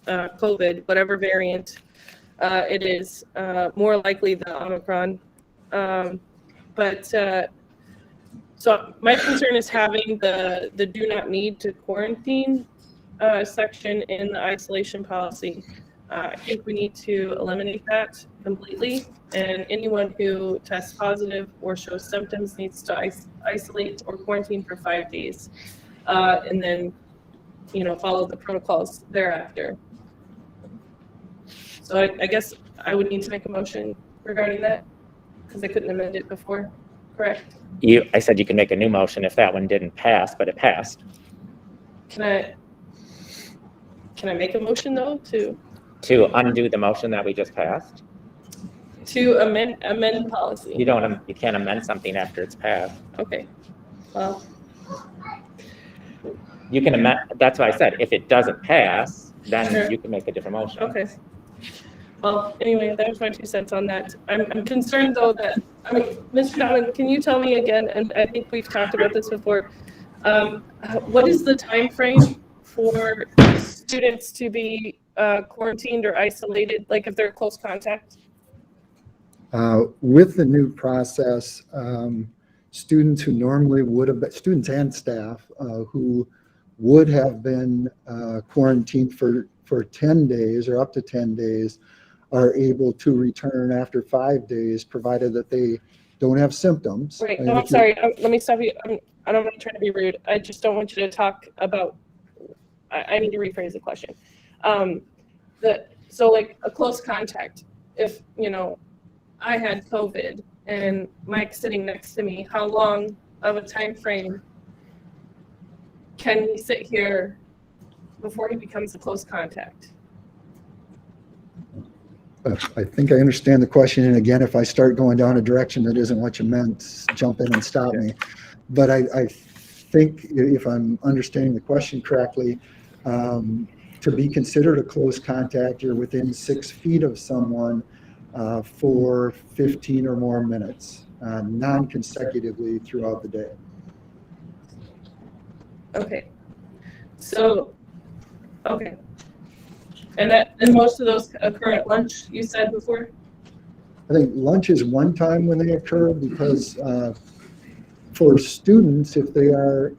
COVID, whatever variant it is, more likely the Omicron. So my concern is having the do not need to quarantine section in the isolation policy. I think we need to eliminate that completely, and anyone who tests positive or shows symptoms needs to isolate or quarantine for 5 days, and then, follow the protocols thereafter. So I guess I would need to make a motion regarding that, because I couldn't amend it before, correct? I said you can make a new motion if that one didn't pass, but it passed. Can I make a motion though To undo the motion that we just passed? to amend policy? You can't amend something after it's passed. Okay. Well, You can amend, that's why I said, if it doesn't pass, then Sure. you can make a different motion. okay. Well, anyway, that was my 2 cents on that. I'm concerned though that, Mr. Donovan, can you tell me again, and I think we've talked about this before, what is the time frame for students to be quarantined or isolated, like if they're close contact? With the new process, students who normally would have been, students and staff who would have been quarantined for 10 days or up to 10 days are able to return after 5 days, provided that they don't have symptoms. Right, And no, I'm if you- sorry, let me stop you. I don't want to try to be rude. I just don't want you to talk about, I need to rephrase the question. So like a close contact, if, you know, I had COVID and Mike's sitting next to me, how long of a time frame can he sit here before he becomes a close contact? I think I understand the question. And again, if I start going down a direction that isn't what you meant, jump in and stop me. But I think if I'm understanding the question correctly, to be considered a close contact, you're within 6 feet of someone for 15 or more minutes, non-consecutively throughout the day. Okay. So, okay. And most of those occur at lunch, you said before? I think lunch is one time when they occur because for students, if they're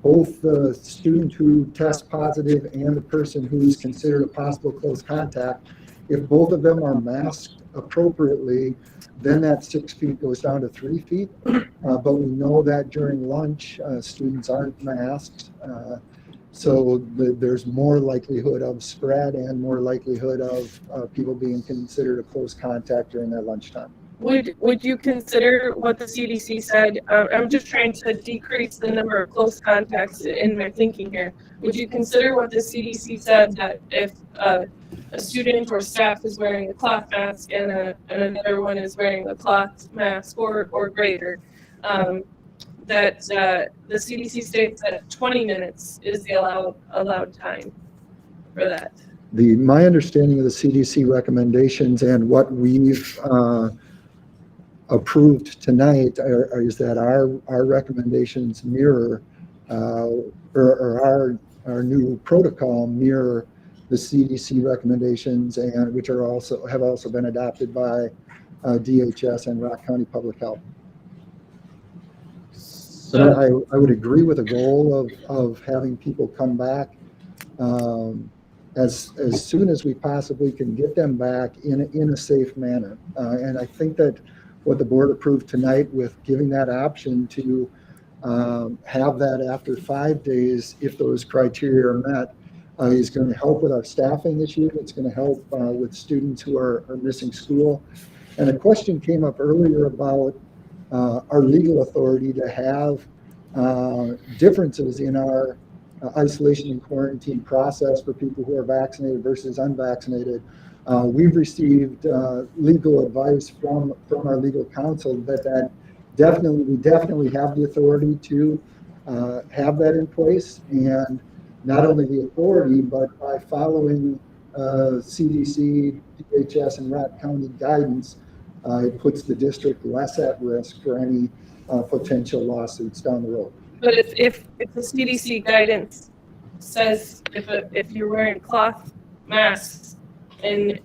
both the student who tests positive and the person who's considered a possible close contact, if both of them are masked appropriately, then that 6 feet goes down to 3 feet. But we know that during lunch, students aren't masked. So there's more likelihood of spread and more likelihood of people being considered a close contact during that lunchtime. Would you consider what the CDC said? I'm just trying to decrease the number of close contacts in my thinking here. Would you consider what the CDC said, that if a student or staff is wearing a cloth mask and another one is wearing a cloth mask or greater, that the CDC states that 20 minutes is the allowed time for that? My understanding of the CDC recommendations and what we've approved tonight is that our recommendations mirror or our new protocol mirror the CDC recommendations, and which have also been adopted by DHS and Rock County Public Health. So I would agree with the goal of having people come back as soon as we possibly can get them back in a safe manner. And I think that what the board approved tonight with giving that option to have that after 5 days, if those criteria are met, is going to help with our staffing issue. It's going to help with students who are missing school. And a question came up earlier about our legal authority to have differences in our isolation and quarantine process for people who are vaccinated versus unvaccinated. We've received legal advice from our legal counsel that we definitely have the authority to have that in place, and not only the authority, but by following CDC, DHS, and Rock County guidance, it puts the district less at risk for any potential lawsuits down the road. But if the CDC guidance says if you're wearing cloth masks and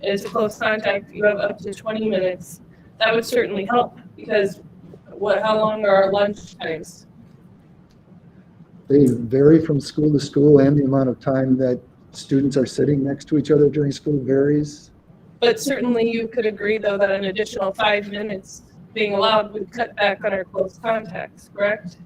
it's a close contact, you have up to 20 minutes, that would certainly help, because how long are our lunch times? They vary from school to school, and the amount of time that students are sitting next to each other during school varies. But certainly you could agree, though, that an additional 5 minutes being allowed would cut back on our close contacts, correct?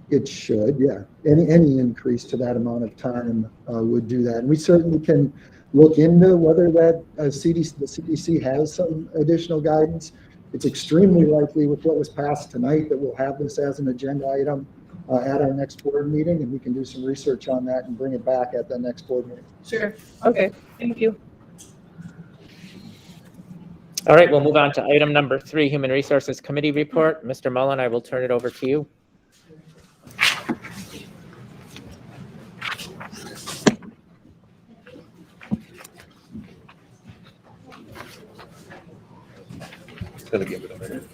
It should, yeah. Any increase to that amount of time would do that. And we certainly can look into whether that the CDC has some additional guidance. It's extremely likely with what was passed tonight that we'll have this as an agenda item at our next board meeting, and we can do some research on that and bring it back at the next board meeting. Sure. Okay. Thank you. All right, we'll move on to item number 3, Human Resources Committee report. Mr. Mullen, I will turn it over to you. Gonna give it a minute.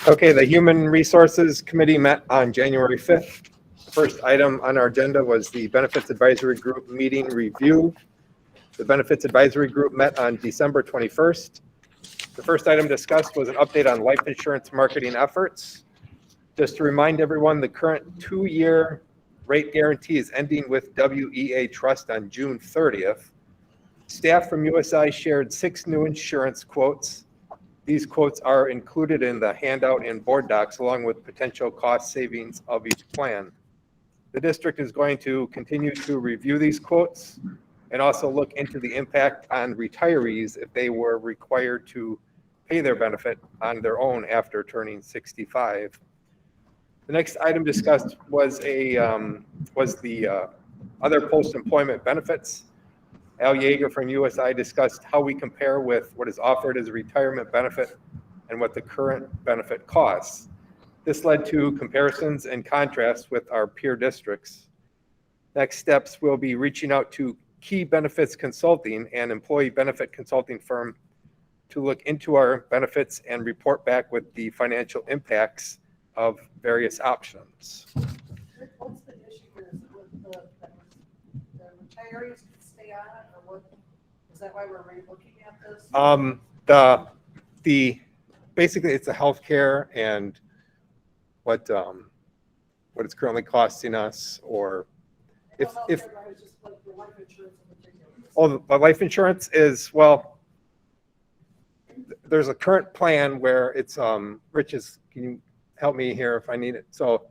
Okay, the Human Resources Committee met on January 5th. The first item on our agenda was the Benefits Advisory Group meeting review. The Benefits Advisory Group met on December 21st. The first item discussed was an update on life insurance marketing efforts. Just to remind everyone, the current 2-year rate guarantee is ending with WEA Trust on June 30th. Staff from USI shared 6 new insurance quotes. These quotes are included in the handout and board docs along with potential cost savings of each plan. The district is going to continue to review these quotes and also look into the impact on retirees if they were required to pay their benefit on their own after turning 65. The next item discussed was the other post-employment benefits. Al Yeager from USI discussed how we compare with what is offered as a retirement benefit and what the current benefit costs. This led to comparisons and contrasts with our peer districts. Next steps will be reaching out to Key Benefits Consulting and employee benefit consulting firm to look into our benefits and report back with the financial impacts of various options. What's the issue here? Is it with the retirees can stay on it, or what? Is that why we're re-looking at this? Basically it's the healthcare and what it's currently costing us, or if just like the life insurance in particular. the life insurance is, well, there's a current plan where it's Rich can you help me here if I need it? So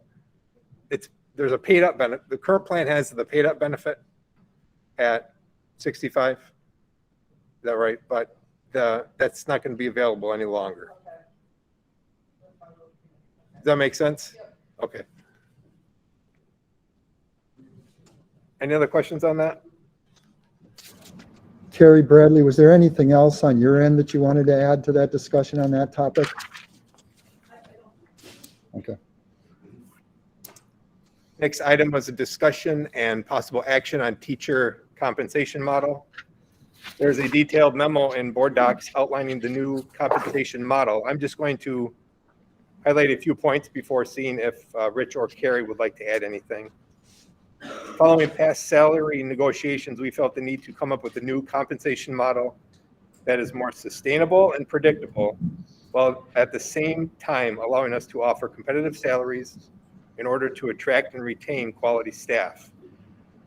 there's a paid up benefit. The current plan has the paid up benefit at 65. Is that right? But that's not going to be available any longer. Does that make sense? Okay. Any other questions on that? Terry, Bradley, was there anything else on your end that you wanted to add to that discussion on that topic? Okay. Next item was a discussion and possible action on teacher compensation model. There's a detailed memo in board docs outlining the new compensation model. I'm just going to highlight a few points before seeing if Rich or Carrie would like to add anything. Following past salary negotiations, we felt the need to come up with a new compensation model that is more sustainable and predictable, while at the same time allowing us to offer competitive salaries in order to attract and retain quality staff.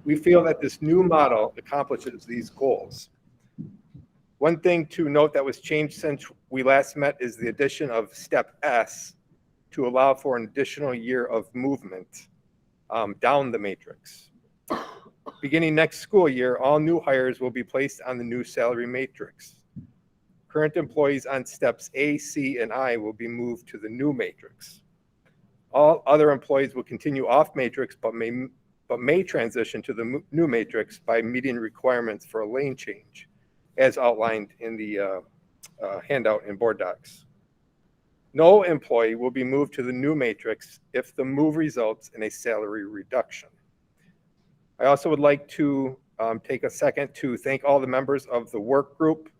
We feel that this new model accomplishes these goals. One thing to note that was changed since we last met is the addition of Step S to allow for an additional year of movement down the matrix. Beginning next school year, all new hires will be placed on the new salary matrix. Current employees on steps A, C, and I will be moved to the new matrix. All other employees will continue off matrix, but may transition to the new matrix by meeting requirements for a lane change, as outlined in the handout in board docs. No employee will be moved to the new matrix if the move results in a salary reduction. I also would like to take a second to thank all the members of the work group,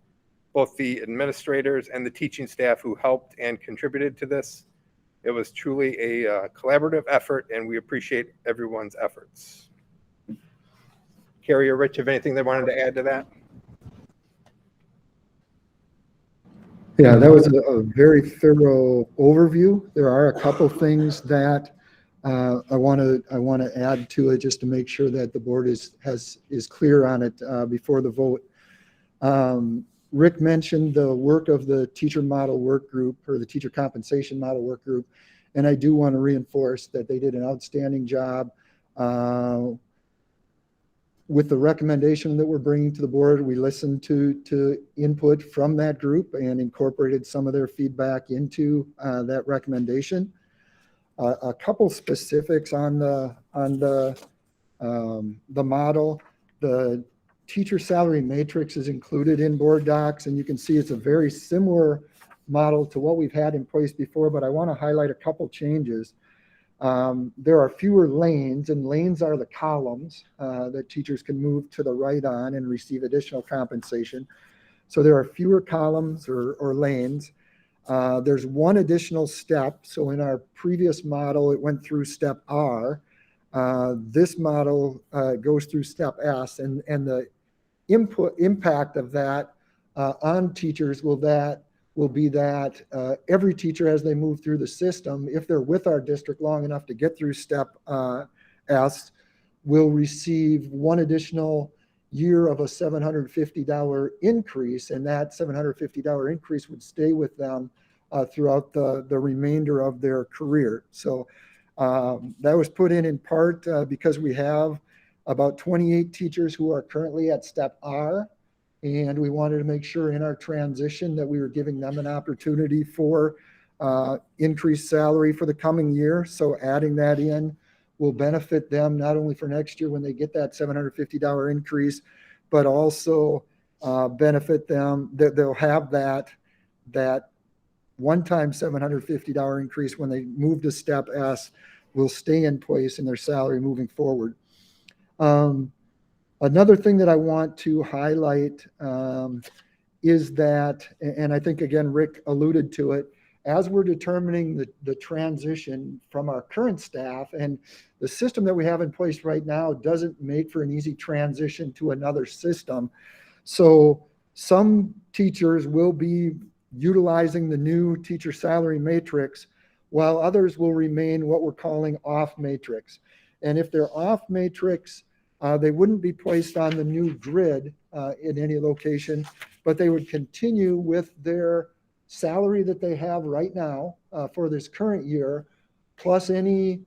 both the administrators and the teaching staff who helped and contributed to this. It was truly a collaborative effort, and we appreciate everyone's efforts. Carrie or Rich, have anything they wanted to add to that? Yeah, that was a very thorough overview. There are a couple things that I want to add to it just to make sure that the board is clear on it before the vote. Rick mentioned the work of the teacher model work group, or the teacher compensation model work group, and I do want to reinforce that they did an outstanding job with the recommendation that we're bringing to the board. We listened to input from that group and incorporated some of their feedback into that recommendation. A couple specifics on the model. The teacher salary matrix is included in board docs, and you can see it's a very similar model to what we've had in place before, but I want to highlight a couple changes. There are fewer lanes, and lanes are the columns that teachers can move to the right on and receive additional compensation. So there are fewer columns or lanes. There's one additional step. So in our previous model, it went through step R. This model goes through step S, and the impact of that on teachers will be that every teacher, as they move through the system, if they're with our district long enough to get through step S, will receive one additional year of a $750 increase, and that $750 increase would stay with them throughout the remainder of their career. So that was put in part because we have about 28 teachers who are currently at step R, and we wanted to make sure in our transition that we were giving them an opportunity for increased salary for the coming year. So adding that in will benefit them not only for next year when they get that $750 increase, but also benefit them that they'll have that one-time $750 increase when they move to step S will stay in place in their salary moving forward. Another thing that I want to highlight is that, and I think again Rick alluded to it, as we're determining the transition from our current staff, and the system that we have in place right now doesn't make for an easy transition to another system. So some teachers will be utilizing the new teacher salary matrix, while others will remain what we're calling off matrix. And if they're off matrix, they wouldn't be placed on the new grid in any location, but they would continue with their salary that they have right now for this current year, plus any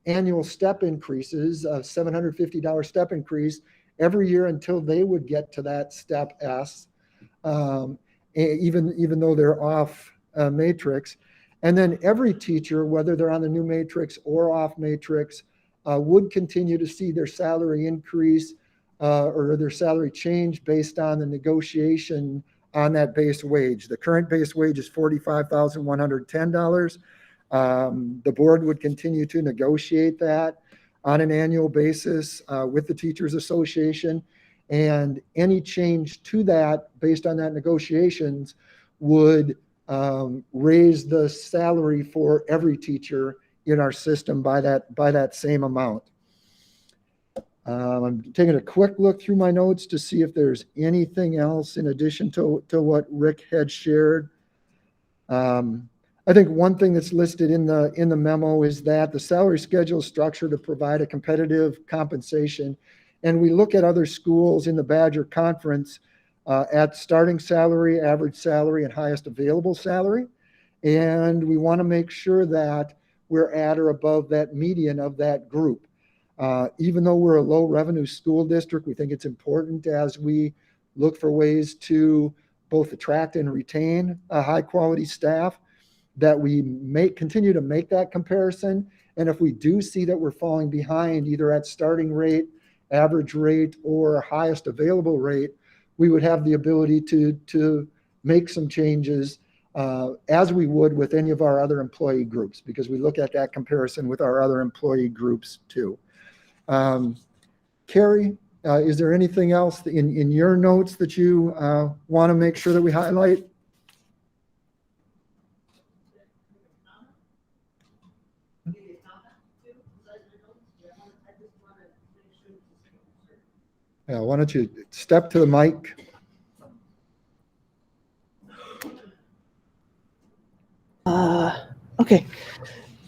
annual step increases, $750 step increase every year until they would get to that step S, even though they're off matrix. And then every teacher, whether they're on the new matrix or off matrix, would continue to see their salary increase or their salary change based on the negotiation on that base wage. The current base wage is $45,110. The board would continue to negotiate that on an annual basis with the Teachers Association, and any change to that based on that negotiations would raise the salary for every teacher in our system by that same amount. I'm taking a quick look through my notes to see if there's anything else in addition to what Rick had shared. I think one thing that's listed in the memo is that the salary schedule is structured to provide a competitive compensation. And we look at other schools in the Badger Conference at starting salary, average salary, and highest available salary. And we want to make sure that we're at or above that median of that group. Even though we're a low revenue school district, we think it's important as we look for ways to both attract and retain a high quality staff that we continue to make that comparison. And if we do see that we're falling behind either at starting rate, average rate, or highest available rate, we would have the ability to make some changes as we would with any of our other employee groups, because we look at that comparison with our other employee groups too. Carrie, is there anything else in your notes that you want to make sure that we highlight? Yeah, why don't you step to the mic? Okay.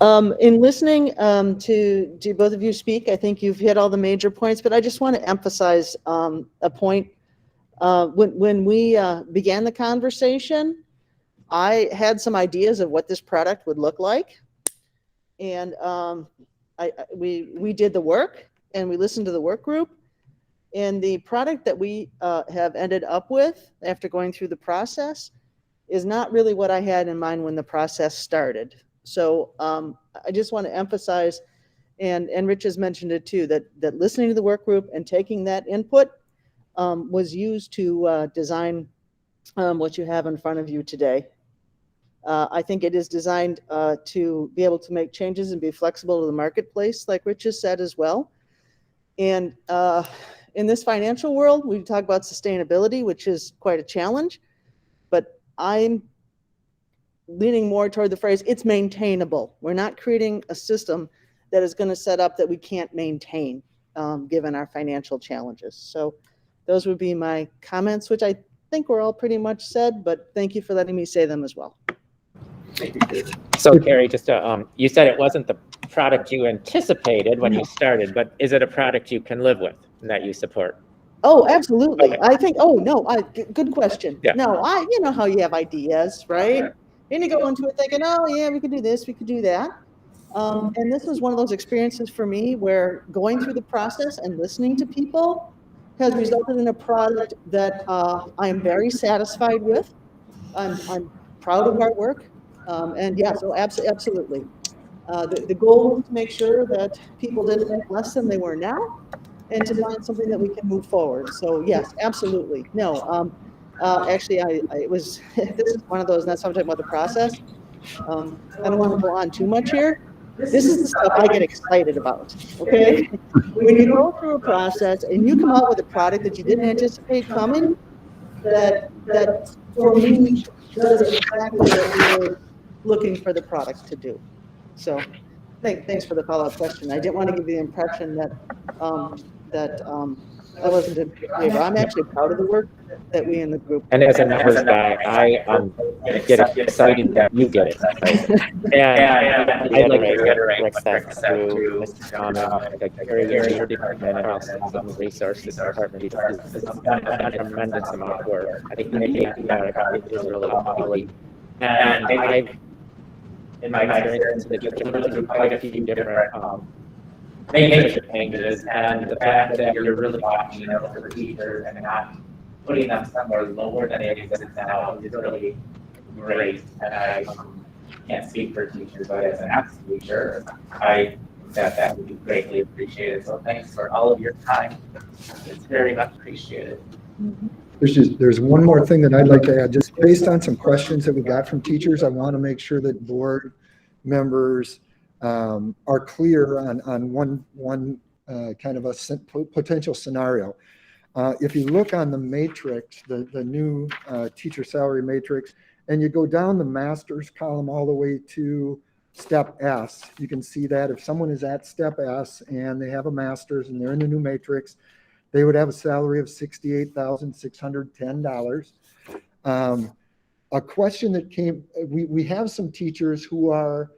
In listening to both of you speak, I think you've hit all the major points, but I just want to emphasize a point. When we began the conversation, I had some ideas of what this product would look like. And we did the work and we listened to the work group. And the product that we have ended up with after going through the process is not really what I had in mind when the process started. So I just want to emphasize, and Rich has mentioned it too, that listening to the work group and taking that input was used to design what you have in front of you today. I think it is designed to be able to make changes and be flexible to the marketplace, like Rich has said as well. And in this financial world, we talk about sustainability, which is quite a challenge, but I'm leaning more toward the phrase, it's maintainable. We're not creating a system that is going to set up that we can't maintain, given our financial challenges. So those would be my comments, which I think were all pretty much said, but thank you for letting me say them as well. So Carrie, just you said it wasn't the product you anticipated when you started, but is it a product you can live with and that you support? Oh, absolutely. Okay. I think, oh, no, good question. Yeah. No, you know how you have ideas, right? And you go into it thinking, oh, yeah, we could do this, we could do that. And this was one of those experiences for me where going through the process and listening to people has resulted in a product that I am very satisfied with. I'm proud of our work. And yeah, so absolutely. The goal was to make sure that people didn't make less than they were now and to find something that we can move forward. So yes, absolutely. No, actually, it was, this is one of those, and that's why I'm talking about the process. I don't want to go on too much here. This is the stuff I get excited about, okay? When you go through a process and you come out with a product that you didn't anticipate coming, that for me, does exactly what we were looking for the product to do. So thanks for the follow-up question. I didn't want to give you the impression that I wasn't in favor. I'm actually proud of the work that we in the group. And as a numbers guy, I get excited that you get excited. And I'd like to reiterate what Rick said through Mr. Thomas, like Carrie, your department and also some resources department has done a tremendous amount of work. I think making that is really lovely. And I've, in my experience, there's quite a few different major changes, and the fact that you're really watching out for teachers and not putting them somewhere lower than they exist now is really great. And I can't speak for teachers, but as an ex teacher, that would be greatly appreciated. So thanks for all of your time. It's very much appreciated. There's one more thing that I'd like to add, just based on some questions that we got from teachers. I want to make sure that board members are clear on one kind of a potential scenario. If you look on the matrix, the new teacher salary matrix, and you go down the master's column all the way to step S, you can see that if someone is at step S and they have a master's and they're in the new matrix, they would have a salary of $68,610. A question that came, we have some teachers who are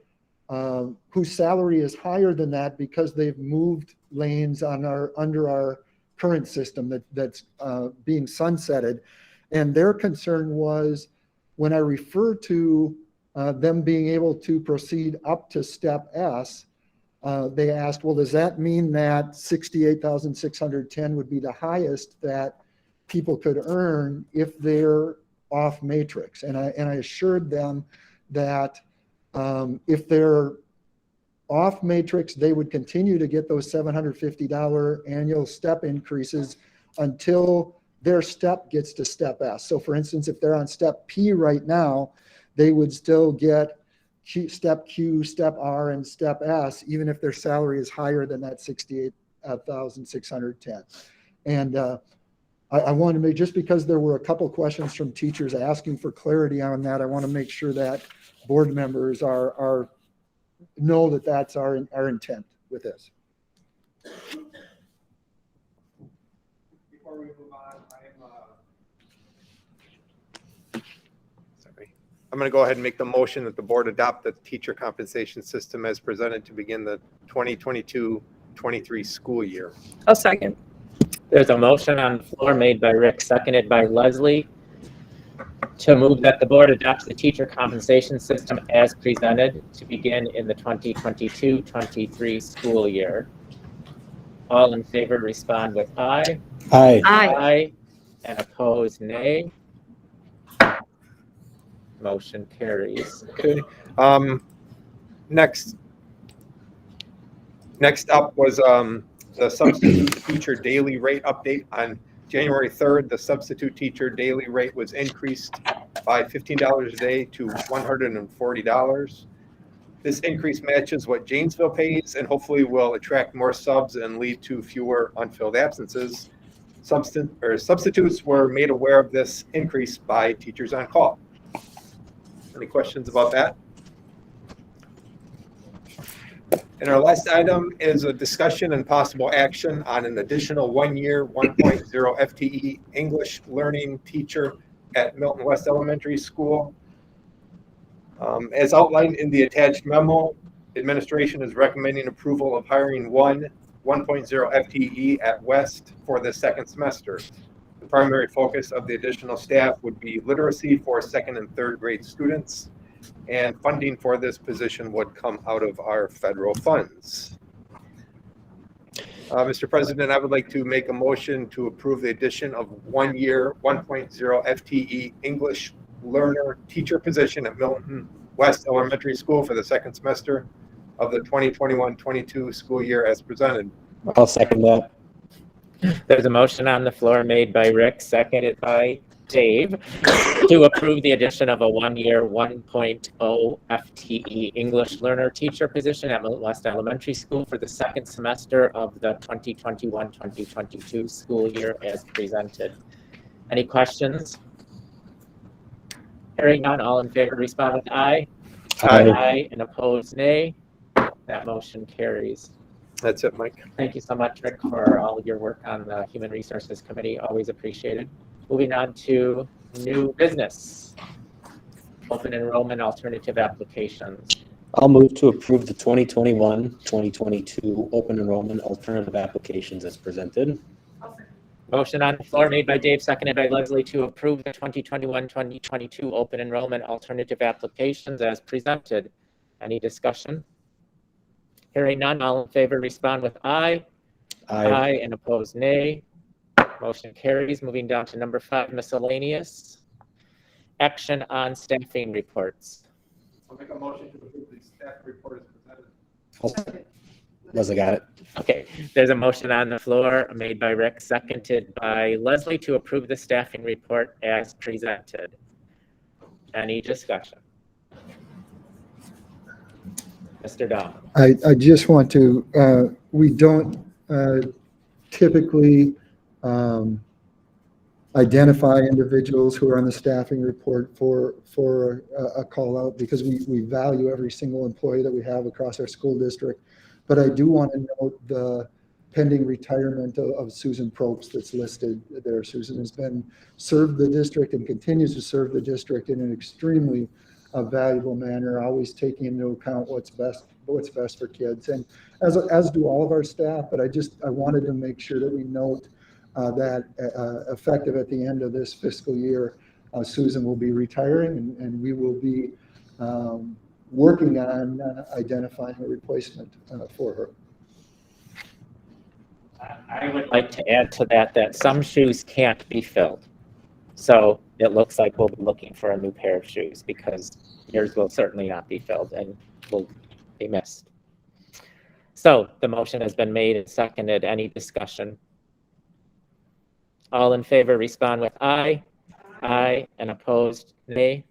whose salary is higher than that because they've moved lanes under our current system that's being sunsetted. And their concern was when I refer to them being able to proceed up to step S, they asked, well, does that mean that 68,610 would be the highest that people could earn if they're off matrix? And I assured them that if they're off matrix, they would continue to get those $750 annual step increases until their step gets to step S. So for instance, if they're on step P right now, they would still get step Q, step R, and step S, even if their salary is higher than that 68,610. And I want to make, just because there were a couple questions from teachers asking for clarity on that, I want to make sure that board members know that that's our intent with this. Before we move on, I'm going to go ahead and make the motion that the board adopt the teacher compensation system as presented to begin the 2022-23 school year. I'll second. There's a motion on the floor made by Rick, seconded by Leslie, to move that the board adopts the teacher compensation system as presented to begin in the 2022-23 school year. All in favor respond with aye. Aye. Aye. And opposed, nay. Motion carries. Okay. Next up was the substitute teacher daily rate update. On January 3rd, the substitute teacher daily rate was increased by $15 a day to $140. This increase matches what Janesville pays and hopefully will attract more subs and lead to fewer unfilled absences. Substitutes were made aware of this increase by teachers on call. Any questions about that? And our last item is a discussion and possible action on an additional 1-year 1.0 FTE English learning teacher at Milton West Elementary School. As outlined in the attached memo, administration is recommending approval of hiring 1.0 FTE at West for the second semester. The primary focus of the additional staff would be literacy for 2nd and 3rd grade students, and funding for this position would come out of our federal funds. Mr. President, I would like to make a motion to approve the addition of 1-year 1.0 FTE English learner teacher position at Milton West Elementary School for the second semester of the 2021-22 school year as presented. I'll second that. There's a motion on the floor made by Rick, seconded by Dave, to approve the addition of a 1-year 1.0 FTE English learner teacher position at Milton West Elementary School for the second semester of the 2021-2022 school year as presented. Any questions? Hearing none, all in favor respond with aye. Aye. Aye, and opposed nay. That motion carries. That's it, Mike. Thank you so much, Rick, for all of your work on the Human Resources Committee. Always appreciated. Moving on to new business. Open enrollment alternative applications. I'll move to approve the 2021-2022 open enrollment alternative applications as presented. Motion on the floor made by Dave, seconded by Leslie to approve the 2021-2022 open enrollment alternative applications as presented. Any discussion? Hearing none, all in favor respond with aye. Aye, and opposed nay. Motion carries. Moving down to number 5, miscellaneous. Action on staffing reports. I'll make a motion to approve the staff report as presented. Leslie got it. Okay, there's a motion on the floor made by Rick, seconded by Leslie to approve the staffing report as presented. Any discussion? Mr. Dahl. I just want to, we don't typically identify individuals who are on the staffing report for a call out because we value every single employee that we have across our school district. But I do want to note the pending retirement of Susan Probst that's listed there. Susan has served the district and continues to serve the district in an extremely valuable manner, always taking into account what's best for kids, and as do all of our staff. But I wanted to make sure that we note that effective at the end of this fiscal year, Susan will be retiring, and we will be working on identifying a replacement for her. I would like to add to that some shoes can't be filled. So it looks like we'll be looking for a new pair of shoes because yours will certainly not be filled and will be missed. So the motion has been made and seconded. Any discussion? All in favor respond with aye. Aye, and opposed nay.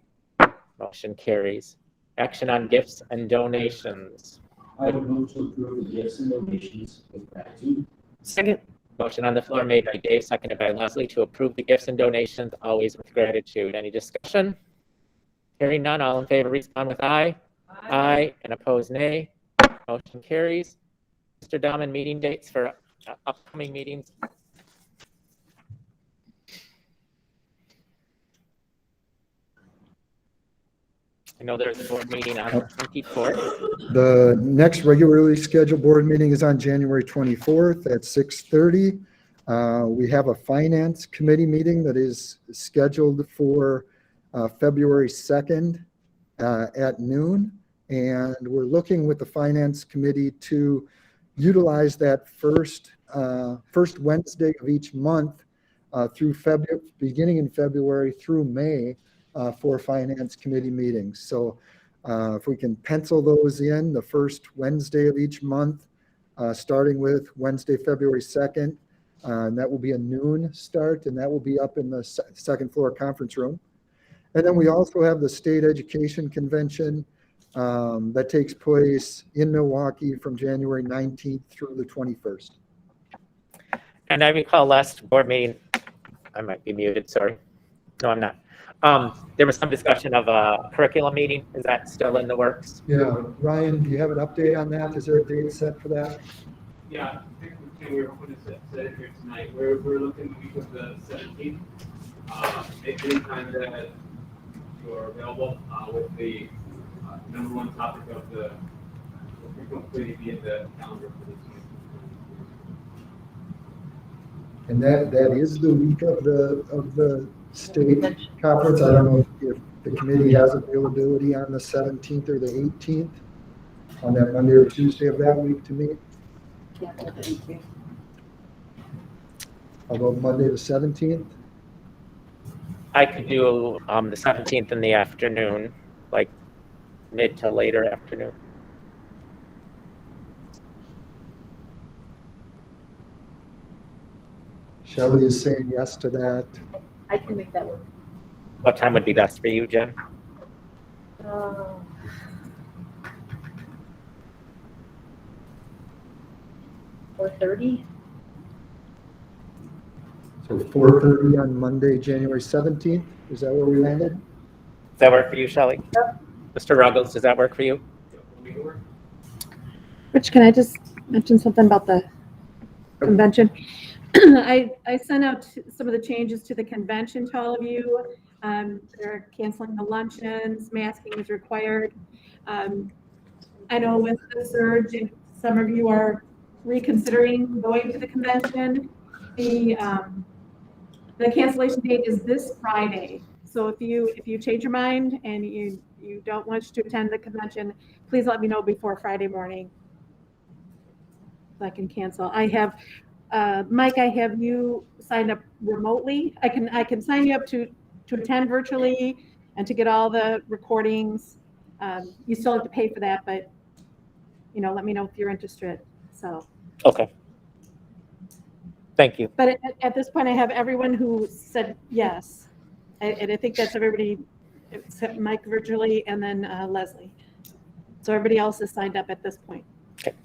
Motion carries. Action on gifts and donations. I would move to approve the gifts and donations with gratitude. Second. Motion on the floor made by Dave, seconded by Leslie to approve the gifts and donations, always with gratitude. Any discussion? Hearing none, all in favor respond with aye. Aye, and opposed nay. Motion carries. Mr. Dahman, meeting dates for upcoming meetings. I know there's a board meeting on the 24th. The next regularly scheduled board meeting is on January 24th at 6:30. We have a finance committee meeting that is scheduled for February 2nd at noon. And we're looking with the finance committee to utilize that first Wednesday of each month through beginning in February through May for finance committee meetings. So if we can pencil those in the first Wednesday of each month, starting with Wednesday, February 2nd, and that will be a noon start, and that will be up in the second floor conference room. And then we also have the State Education Convention that takes place in Milwaukee from January 19th through the 21st. And I recall last board meeting, I might be muted, sorry. No, I'm not. There was some discussion of a curriculum meeting. Is that still in the works? Yeah, Ryan, do you have an update on that? Is there a date set for that? Yeah, I think we were going to set it here tonight. We're looking the week of the 17th. Anytime that you're available with the number one topic of the curriculum committee be in the calendar for this week. And that is the week of the state conference. I don't know if the committee has availability on the 17th or the 18th, on that Monday or Tuesday of that week to meet. Yeah, thank you. How about Monday the 17th? I could do the 17th in the afternoon, like mid to later afternoon. Shelley is saying yes to that. I can make that work. What time would be best for you, Jen? 4:30. So 4:30 on Monday, January 17th. Is that where we landed? Does that work for you, Shelley? Yep. Mr. Ruggles, does that work for you? Rich, can I just mention something about the convention? I sent out some of the changes to the convention to all of you. They're canceling the luncheons, masking is required. I know with the surge, some of you are reconsidering going to the convention. The cancellation date is this Friday. So if you change your mind and you don't want to attend the convention, please let me know before Friday morning so I can cancel. I have Mike, I have you signed up remotely. I can sign you up to attend virtually and to get all the recordings. You still have to pay for that, but let me know if you're interested. So. Okay. Thank you. But at this point, I have everyone who said yes. And I think that's everybody except Mike virtually and then Leslie. So everybody else is signed up at this point. Okay.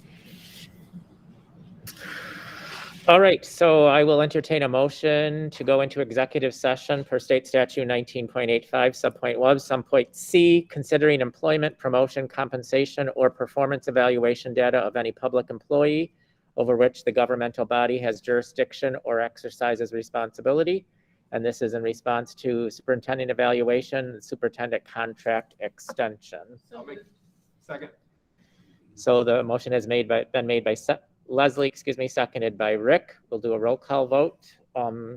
All right, so I will entertain a motion to go into executive session per state statute 19.85, subpoint one, subpoint C, considering employment, promotion, compensation, or performance evaluation data of any public employee over which the governmental body has jurisdiction or exercises responsibility. And this is in response to superintendent evaluation, superintendent contract extension. Second. So the motion has been made by Leslie, seconded by Rick. We'll do a roll call vote.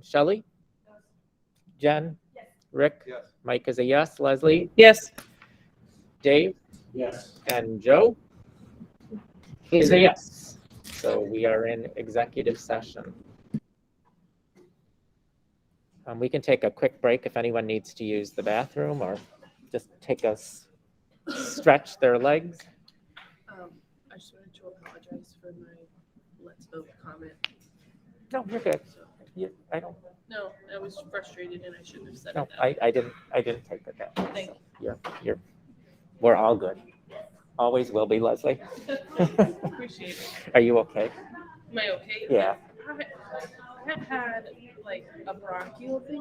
Shelley? Yes. Jen? Yes. Rick? Yes. Mike is a yes. Leslie? Yes. Dave? Yes. And Joe? Is a yes. So we are in executive session. We can take a quick break if anyone needs to use the bathroom or just take a stretch their legs. I just wanted to apologize for my let's vote comment. No, you're good. I don't. No, I was frustrated and I shouldn't have said No, it that way. I didn't take it that way. Thank You're. We're all good. Always will be, Leslie. Appreciate it. Are you okay? Am I okay? Yeah. I have had like a bronchial thing